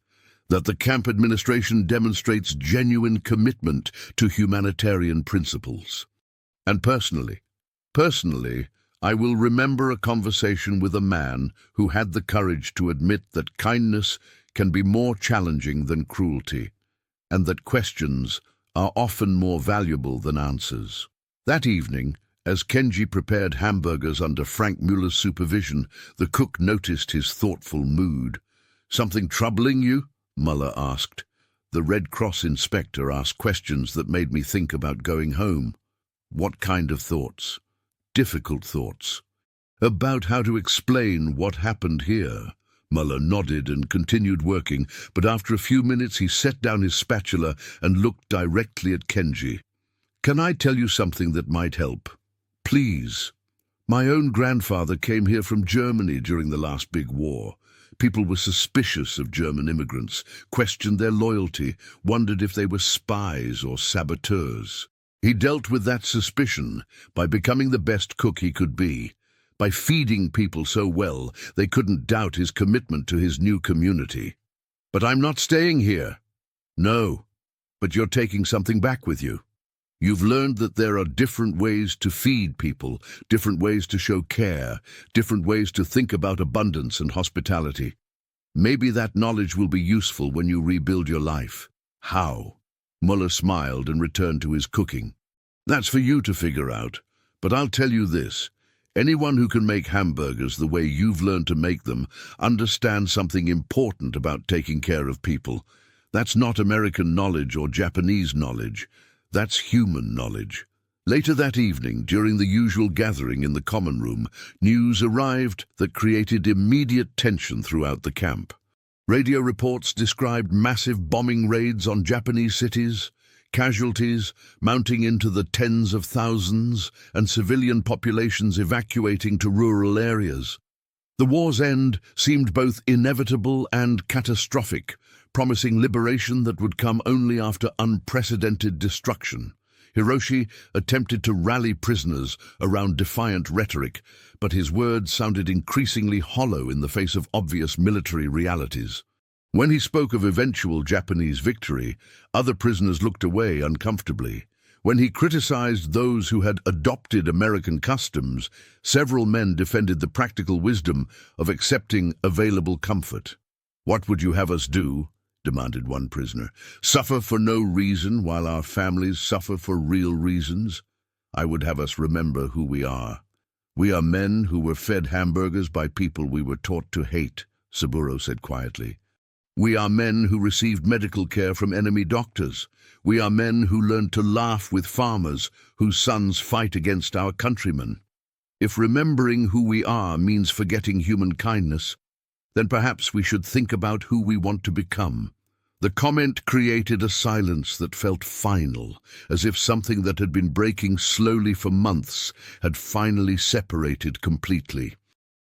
that the camp administration demonstrates genuine commitment to humanitarian principles. And personally, I will remember a conversation with a man who had the courage to admit that kindness can be more challenging than cruelty, and that questions are often more valuable than answers." That evening, as Kenji prepared hamburgers under Frank Muller's supervision, the cook noticed his thoughtful mood. "Something troubling you?" Muller asked. The Red Cross inspector asked questions that made me think about going home. "What kind of thoughts?" "Difficult thoughts. About how to explain what happened here." Muller nodded and continued working, but after a few minutes he set down his spatula and looked directly at Kenji. "Can I tell you something that might help?" "Please." "My own grandfather came here from Germany during the last big war. People were suspicious of German immigrants, questioned their loyalty, wondered if they were spies or saboteurs. He dealt with that suspicion by becoming the best cook he could be, by feeding people so well they couldn't doubt his commitment to his new community. But I'm not staying here." "No, but you're taking something back with you. You've learned that there are different ways to feed people, different ways to show care, different ways to think about abundance and hospitality. Maybe that knowledge will be useful when you rebuild your life." "How?" Muller smiled and returned to his cooking. "That's for you to figure out, but I'll tell you this. Anyone who can make hamburgers the way you've learned to make them understands something important about taking care of people. That's not American knowledge or Japanese knowledge. That's human knowledge." Later that evening, during the usual gathering in the common room, news arrived that created immediate tension throughout the camp. Radio reports described massive bombing raids on Japanese cities, casualties mounting into the tens of thousands, and civilian populations evacuating to rural areas. The war's end seemed both inevitable and catastrophic, promising liberation that would come only after unprecedented destruction. Hiroshi attempted to rally prisoners around defiant rhetoric, but his words sounded increasingly hollow in the face of obvious military realities. When he spoke of eventual Japanese victory, other prisoners looked away uncomfortably. When he criticized those who had adopted American customs, several men defended the practical wisdom of accepting available comfort. "What would you have us do?" demanded one prisoner. "Suffer for no reason while our families suffer for real reasons? I would have us remember who we are. We are men who were fed hamburgers by people we were taught to hate," Saburo said quietly. "We are men who received medical care from enemy doctors. We are men who learned to laugh with farmers whose sons fight against our countrymen. If remembering who we are means forgetting human kindness, then perhaps we should think about who we want to become." The comment created a silence that felt final, as if something that had been breaking slowly for months had finally separated completely.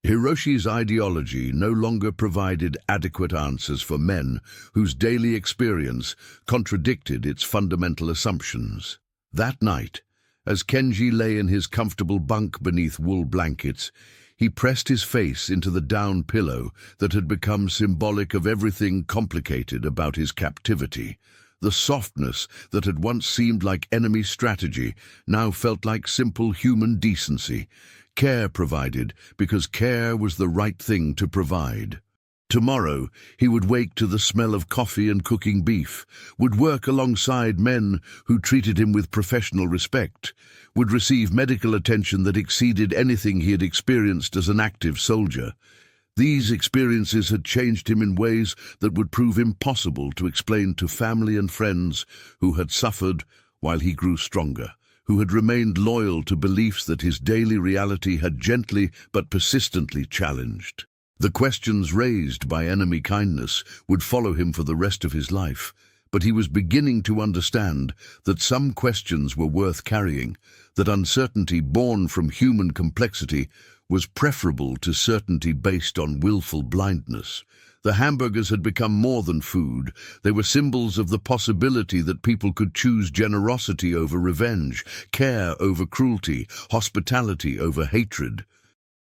Hiroshi's ideology no longer provided adequate answers for men whose daily experience contradicted its fundamental assumptions. That night, as Kenji lay in his comfortable bunk beneath wool blankets, he pressed his face into the down pillow that had become symbolic of everything complicated about his captivity. The softness that had once seemed like enemy strategy now felt like simple human decency. Care provided because care was the right thing to provide. Tomorrow, he would wake to the smell of coffee and cooking beef, would work alongside men who treated him with professional respect, would receive medical attention that exceeded anything he had experienced as an active soldier. These experiences had changed him in ways that would prove impossible to explain to family and friends who had suffered while he grew stronger, who had remained loyal to beliefs that his daily reality had gently but persistently challenged. The questions raised by enemy kindness would follow him for the rest of his life, but he was beginning to understand that some questions were worth carrying, that uncertainty born from human complexity was preferable to certainty based on willful blindness. The hamburgers had become more than food. They were symbols of the possibility that people could choose generosity over revenge, care over cruelty, hospitality over hatred.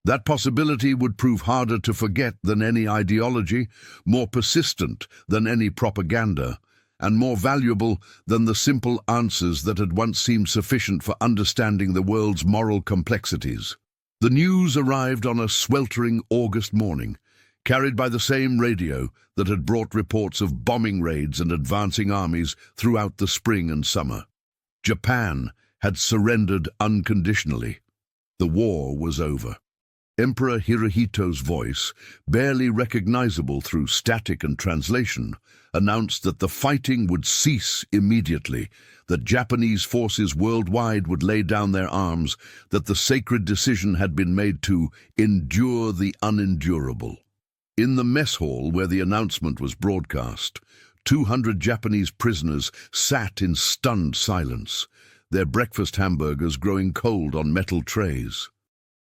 That possibility would prove harder to forget than any ideology, more persistent than any propaganda, and more valuable than the simple answers that had once seemed sufficient for understanding the world's moral complexities. The news arrived on a sweltering August morning, carried by the same radio that had brought reports of bombing raids and advancing armies throughout the spring and summer. Japan had surrendered unconditionally. The war was over. Emperor Hirohito's voice, barely recognizable through static and translation, announced that the fighting would cease immediately, that Japanese forces worldwide would lay down their arms, that the sacred decision had been made to endure the unendurable. In the mess hall where the announcement was broadcast, 200 Japanese prisoners sat in stunned silence, their breakfast hamburgers growing cold on metal trays.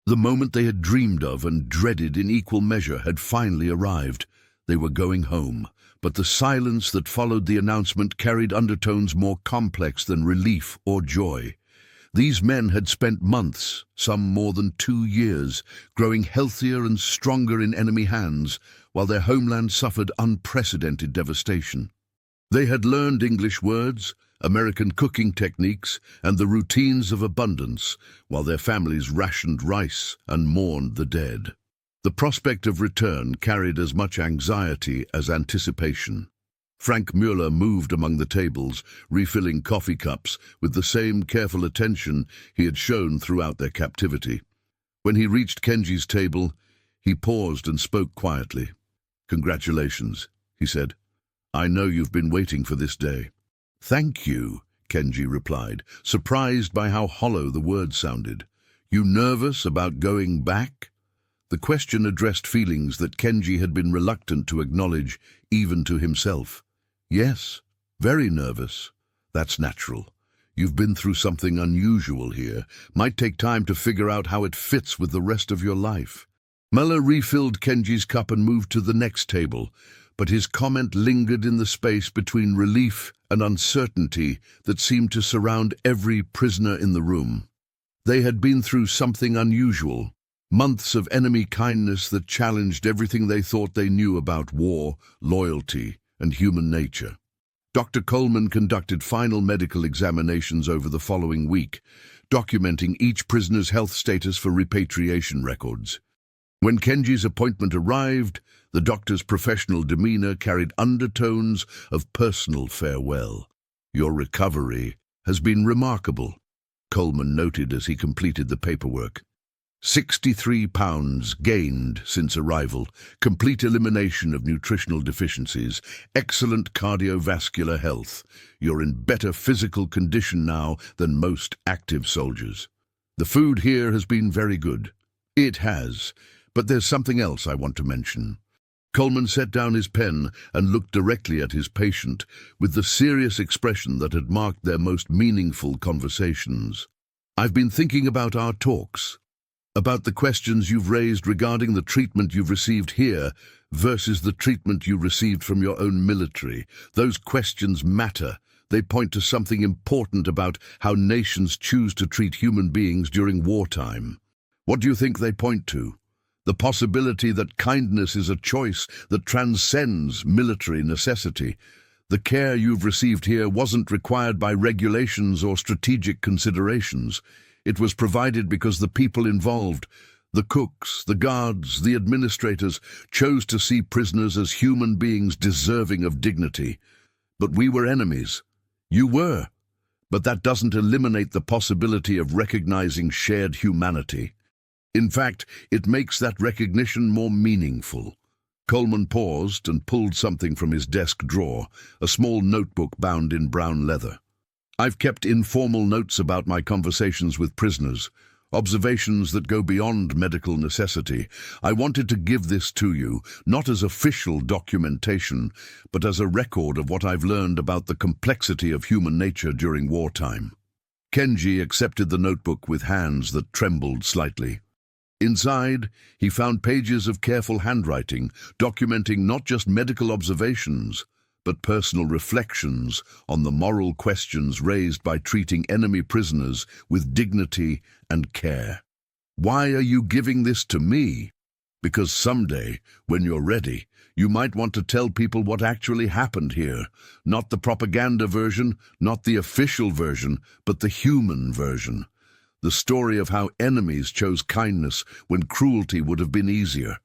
The moment they had dreamed of and dreaded in equal measure had finally arrived. They were going home, but the silence that followed the announcement carried undertones more complex than relief or joy. These men had spent months, some more than 2 years, growing healthier and stronger in enemy hands, while their homeland suffered unprecedented devastation. They had learned English words, American cooking techniques, and the routines of abundance, while their families rationed rice and mourned the dead. The prospect of return carried as much anxiety as anticipation. Frank Mueller moved among the tables, refilling coffee cups with the same careful attention he had shown throughout their captivity. When he reached Kenji's table, he paused and spoke quietly. "Congratulations," he said. "I know you've been waiting for this day." "Thank you," Kenji replied, surprised by how hollow the words sounded. "You nervous about going back?" The question addressed feelings that Kenji had been reluctant to acknowledge, even to himself. "Yes, very nervous. That's natural. You've been through something unusual here. Might take time to figure out how it fits with the rest of your life." Mueller refilled Kenji's cup and moved to the next table, but his comment lingered in the space between relief and uncertainty that seemed to surround every prisoner in the room. They had been through something unusual, months of enemy kindness that challenged everything they thought they knew about war, loyalty, and human nature. Dr. Coleman conducted final medical examinations over the following week, documenting each prisoner's health status for repatriation records. When Kenji's appointment arrived, the doctor's professional demeanor carried undertones of personal farewell. "Your recovery has been remarkable," Coleman noted as he completed the paperwork. 63 pounds gained since arrival, complete elimination of nutritional deficiencies, excellent cardiovascular health. You're in better physical condition now than most active soldiers. The food here has been very good. It has, but there's something else I want to mention. Coleman set down his pen and looked directly at his patient with the serious expression that had marked their most meaningful conversations. "I've been thinking about our talks, about the questions you've raised regarding the treatment you've received here versus the treatment you received from your own military. Those questions matter. They point to something important about how nations choose to treat human beings during wartime. What do you think they point to? The possibility that kindness is a choice that transcends military necessity. The care you've received here wasn't required by regulations or strategic considerations. It was provided because the people involved, The cooks, the guards, the administrators chose to see prisoners as human beings deserving of dignity. But we were enemies. You were. But that doesn't eliminate the possibility of recognizing shared humanity. In fact, it makes that recognition more meaningful. Coleman paused and pulled something from his desk drawer, a small notebook bound in brown leather. I've kept informal notes about my conversations with prisoners, observations that go beyond medical necessity. I wanted to give this to you, not as official documentation, but as a record of what I've learned about the complexity of human nature during wartime. Kenji accepted the notebook with hands that trembled slightly. Inside, he found pages of careful handwriting, documenting not just medical observations, but personal reflections on the moral questions raised by treating enemy prisoners with dignity and care. Why are you giving this to me? Because someday, when you're ready, you might want to tell people what actually happened here. Not the propaganda version, not the official version, but the human version. The story of how enemies chose kindness when cruelty would have been easier.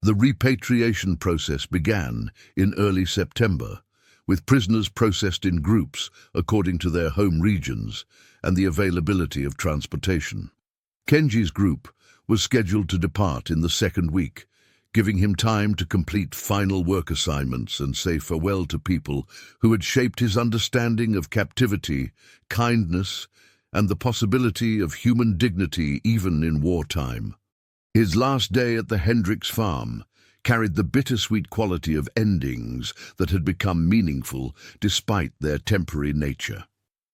The repatriation process began in early September, with prisoners processed in groups according to their home regions and the availability of transportation. Kenji's group was scheduled to depart in the second week, giving him time to complete final work assignments and say farewell to people who had shaped his understanding of captivity, kindness, and the possibility of human dignity even in wartime. His last day at the Hendricks farm carried the bittersweet quality of endings that had become meaningful despite their temporary nature.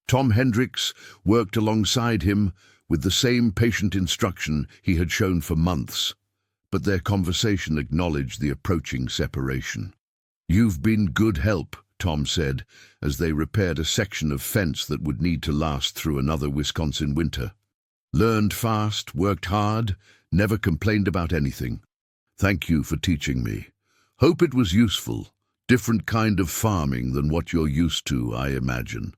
Tom Hendricks worked alongside him with the same patient instruction he had shown for months, but their conversation acknowledged the approaching separation. "You've been good help," Tom said, as they repaired a section of fence that would need to last through another Wisconsin winter. "Learned fast, worked hard, never complained about anything. Thank you for teaching me. Hope it was useful. Different kind of farming than what you're used to, I imagine."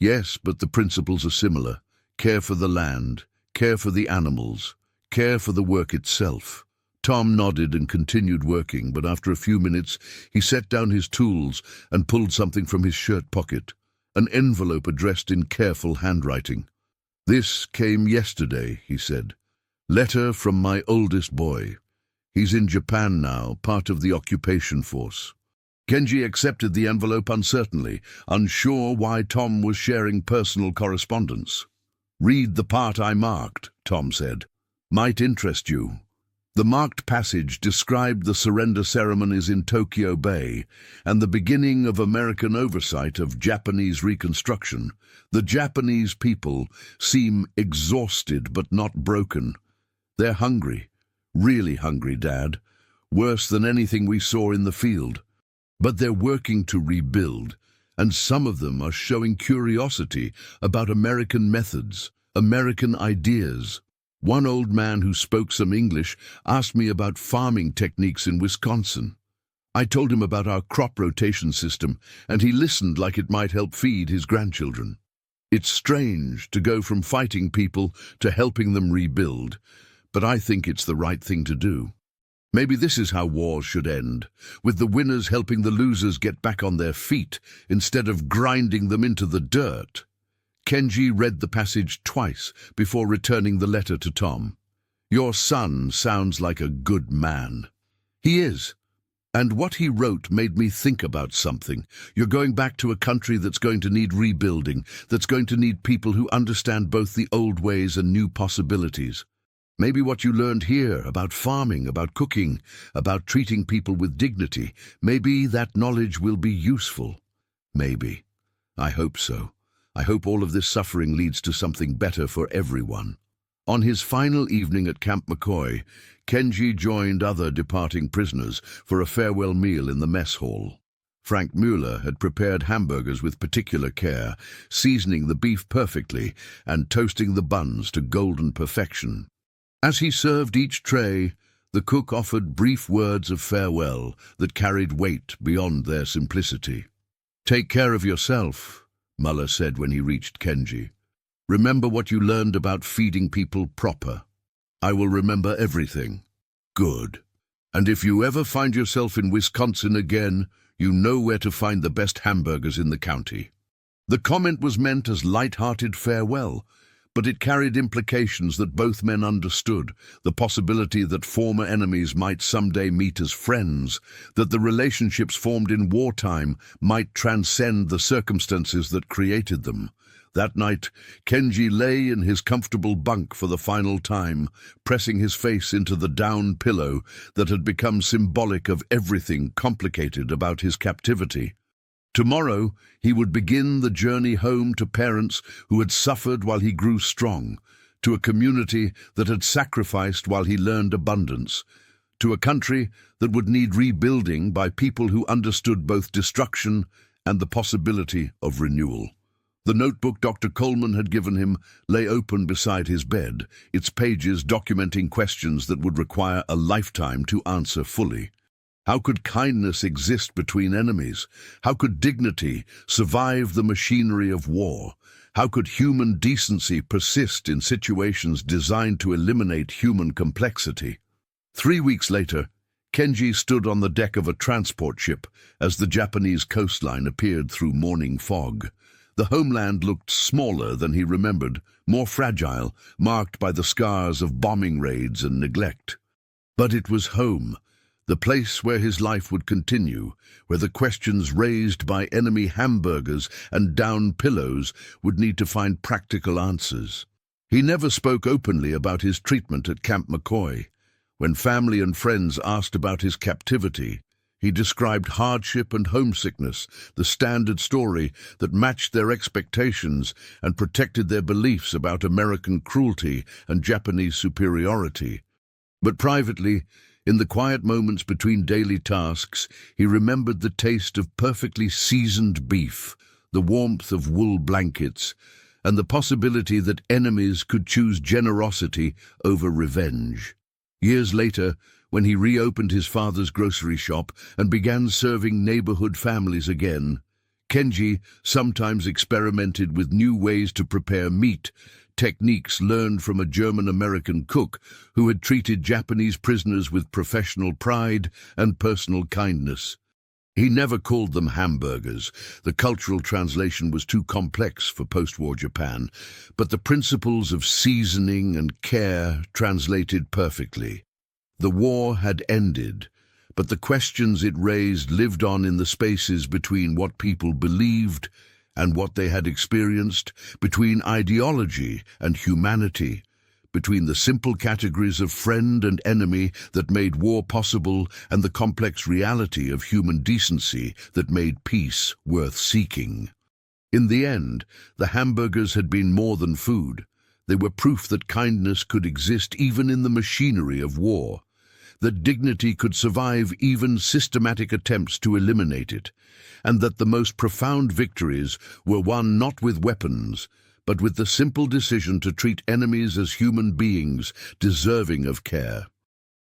"Yes, but the principles are similar. Care for the land, care for the animals, care for the work itself." Tom nodded and continued working, but after a few minutes he set down his tools and pulled something from his shirt pocket, an envelope addressed in careful handwriting. "This came yesterday," he said. "Letter from my oldest boy. He's in Japan now, part of the occupation force." Kenji accepted the envelope uncertainly, unsure why Tom was sharing personal correspondence. "Read the part I marked," Tom said. "Might interest you." The marked passage described the surrender ceremonies in Tokyo Bay and the beginning of American oversight of Japanese reconstruction. The Japanese people seem exhausted but not broken. They're hungry, really hungry, Dad, worse than anything we saw in the field. But they're working to rebuild, and some of them are showing curiosity about American methods, American ideas. One old man who spoke some English asked me about farming techniques in Wisconsin. I told him about our crop rotation system, and he listened like it might help feed his grandchildren. It's strange to go from fighting people to helping them rebuild, but I think it's the right thing to do. Maybe this is how wars should end, with the winners helping the losers get back on their feet instead of grinding them into the dirt. Kenji read the passage twice before returning the letter to Tom. "Your son sounds like a good man." "He is. And what he wrote made me think about something. You're going back to a country that's going to need rebuilding, that's going to need people who understand both the old ways and new possibilities. Maybe what you learned here about farming, about cooking, about treating people with dignity, maybe that knowledge will be useful. Maybe. I hope so. I hope all of this suffering leads to something better for everyone." On his final evening at Camp McCoy, Kenji joined other departing prisoners for a farewell meal in the mess hall. Frank Mueller had prepared hamburgers with particular care, seasoning the beef perfectly and toasting the buns to golden perfection. As he served each tray, the cook offered brief words of farewell that carried weight beyond their simplicity. "Take care of yourself," Mueller said when he reached Kenji. "Remember what you learned about feeding people proper. I will remember everything. Good. And if you ever find yourself in Wisconsin again, you know where to find the best hamburgers in the county. The comment was meant as light-hearted farewell, but it carried implications that both men understood, the possibility that former enemies might someday meet as friends, that the relationships formed in wartime might transcend the circumstances that created them. That night, Kenji lay in his comfortable bunk for the final time, pressing his face into the down pillow that had become symbolic of everything complicated about his captivity. Tomorrow, he would begin the journey home to parents who had suffered while he grew strong, to a community that had sacrificed while he learned abundance, to a country that would need rebuilding by people who understood both destruction and the possibility of renewal. The notebook Dr. Coleman had given him lay open beside his bed, its pages documenting questions that would require a lifetime to answer fully. How could kindness exist between enemies? How could dignity survive the machinery of war? How could human decency persist in situations designed to eliminate human complexity? 3 weeks later, Kenji stood on the deck of a transport ship as the Japanese coastline appeared through morning fog. The homeland looked smaller than he remembered, more fragile, marked by the scars of bombing raids and neglect. But it was home, the place where his life would continue, where the questions raised by enemy hamburgers and down pillows would need to find practical answers. He never spoke openly about his treatment at Camp McCoy. When family and friends asked about his captivity, he described hardship and homesickness, the standard story that matched their expectations and protected their beliefs about American cruelty and Japanese superiority. But privately, in the quiet moments between daily tasks, he remembered the taste of perfectly seasoned beef, the warmth of wool blankets, and the possibility that enemies could choose generosity over revenge. Years later, when he reopened his father's grocery shop and began serving neighborhood families again, Kenji sometimes experimented with new ways to prepare meat, techniques learned from a German-American cook who had treated Japanese prisoners with professional pride and personal kindness. He never called them hamburgers. The cultural translation was too complex for post-war Japan, but the principles of seasoning and care translated perfectly. The war had ended, but the questions it raised lived on in the spaces between what people believed and what they had experienced, between ideology and humanity, between the simple categories of friend and enemy that made war possible and the complex reality of human decency that made peace worth seeking. In the end, the hamburgers had been more than food. They were proof that kindness could exist even in the machinery of war, that dignity could survive even systematic attempts to eliminate it, and that the most profound victories were won not with weapons, but with the simple decision to treat enemies as human beings deserving of care.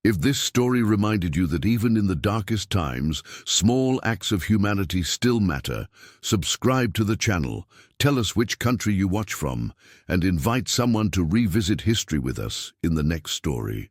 If this story reminded you that even in the darkest times, small acts of humanity still matter, subscribe to the channel, tell us which country you watch from, and invite someone to revisit history with us in the next story.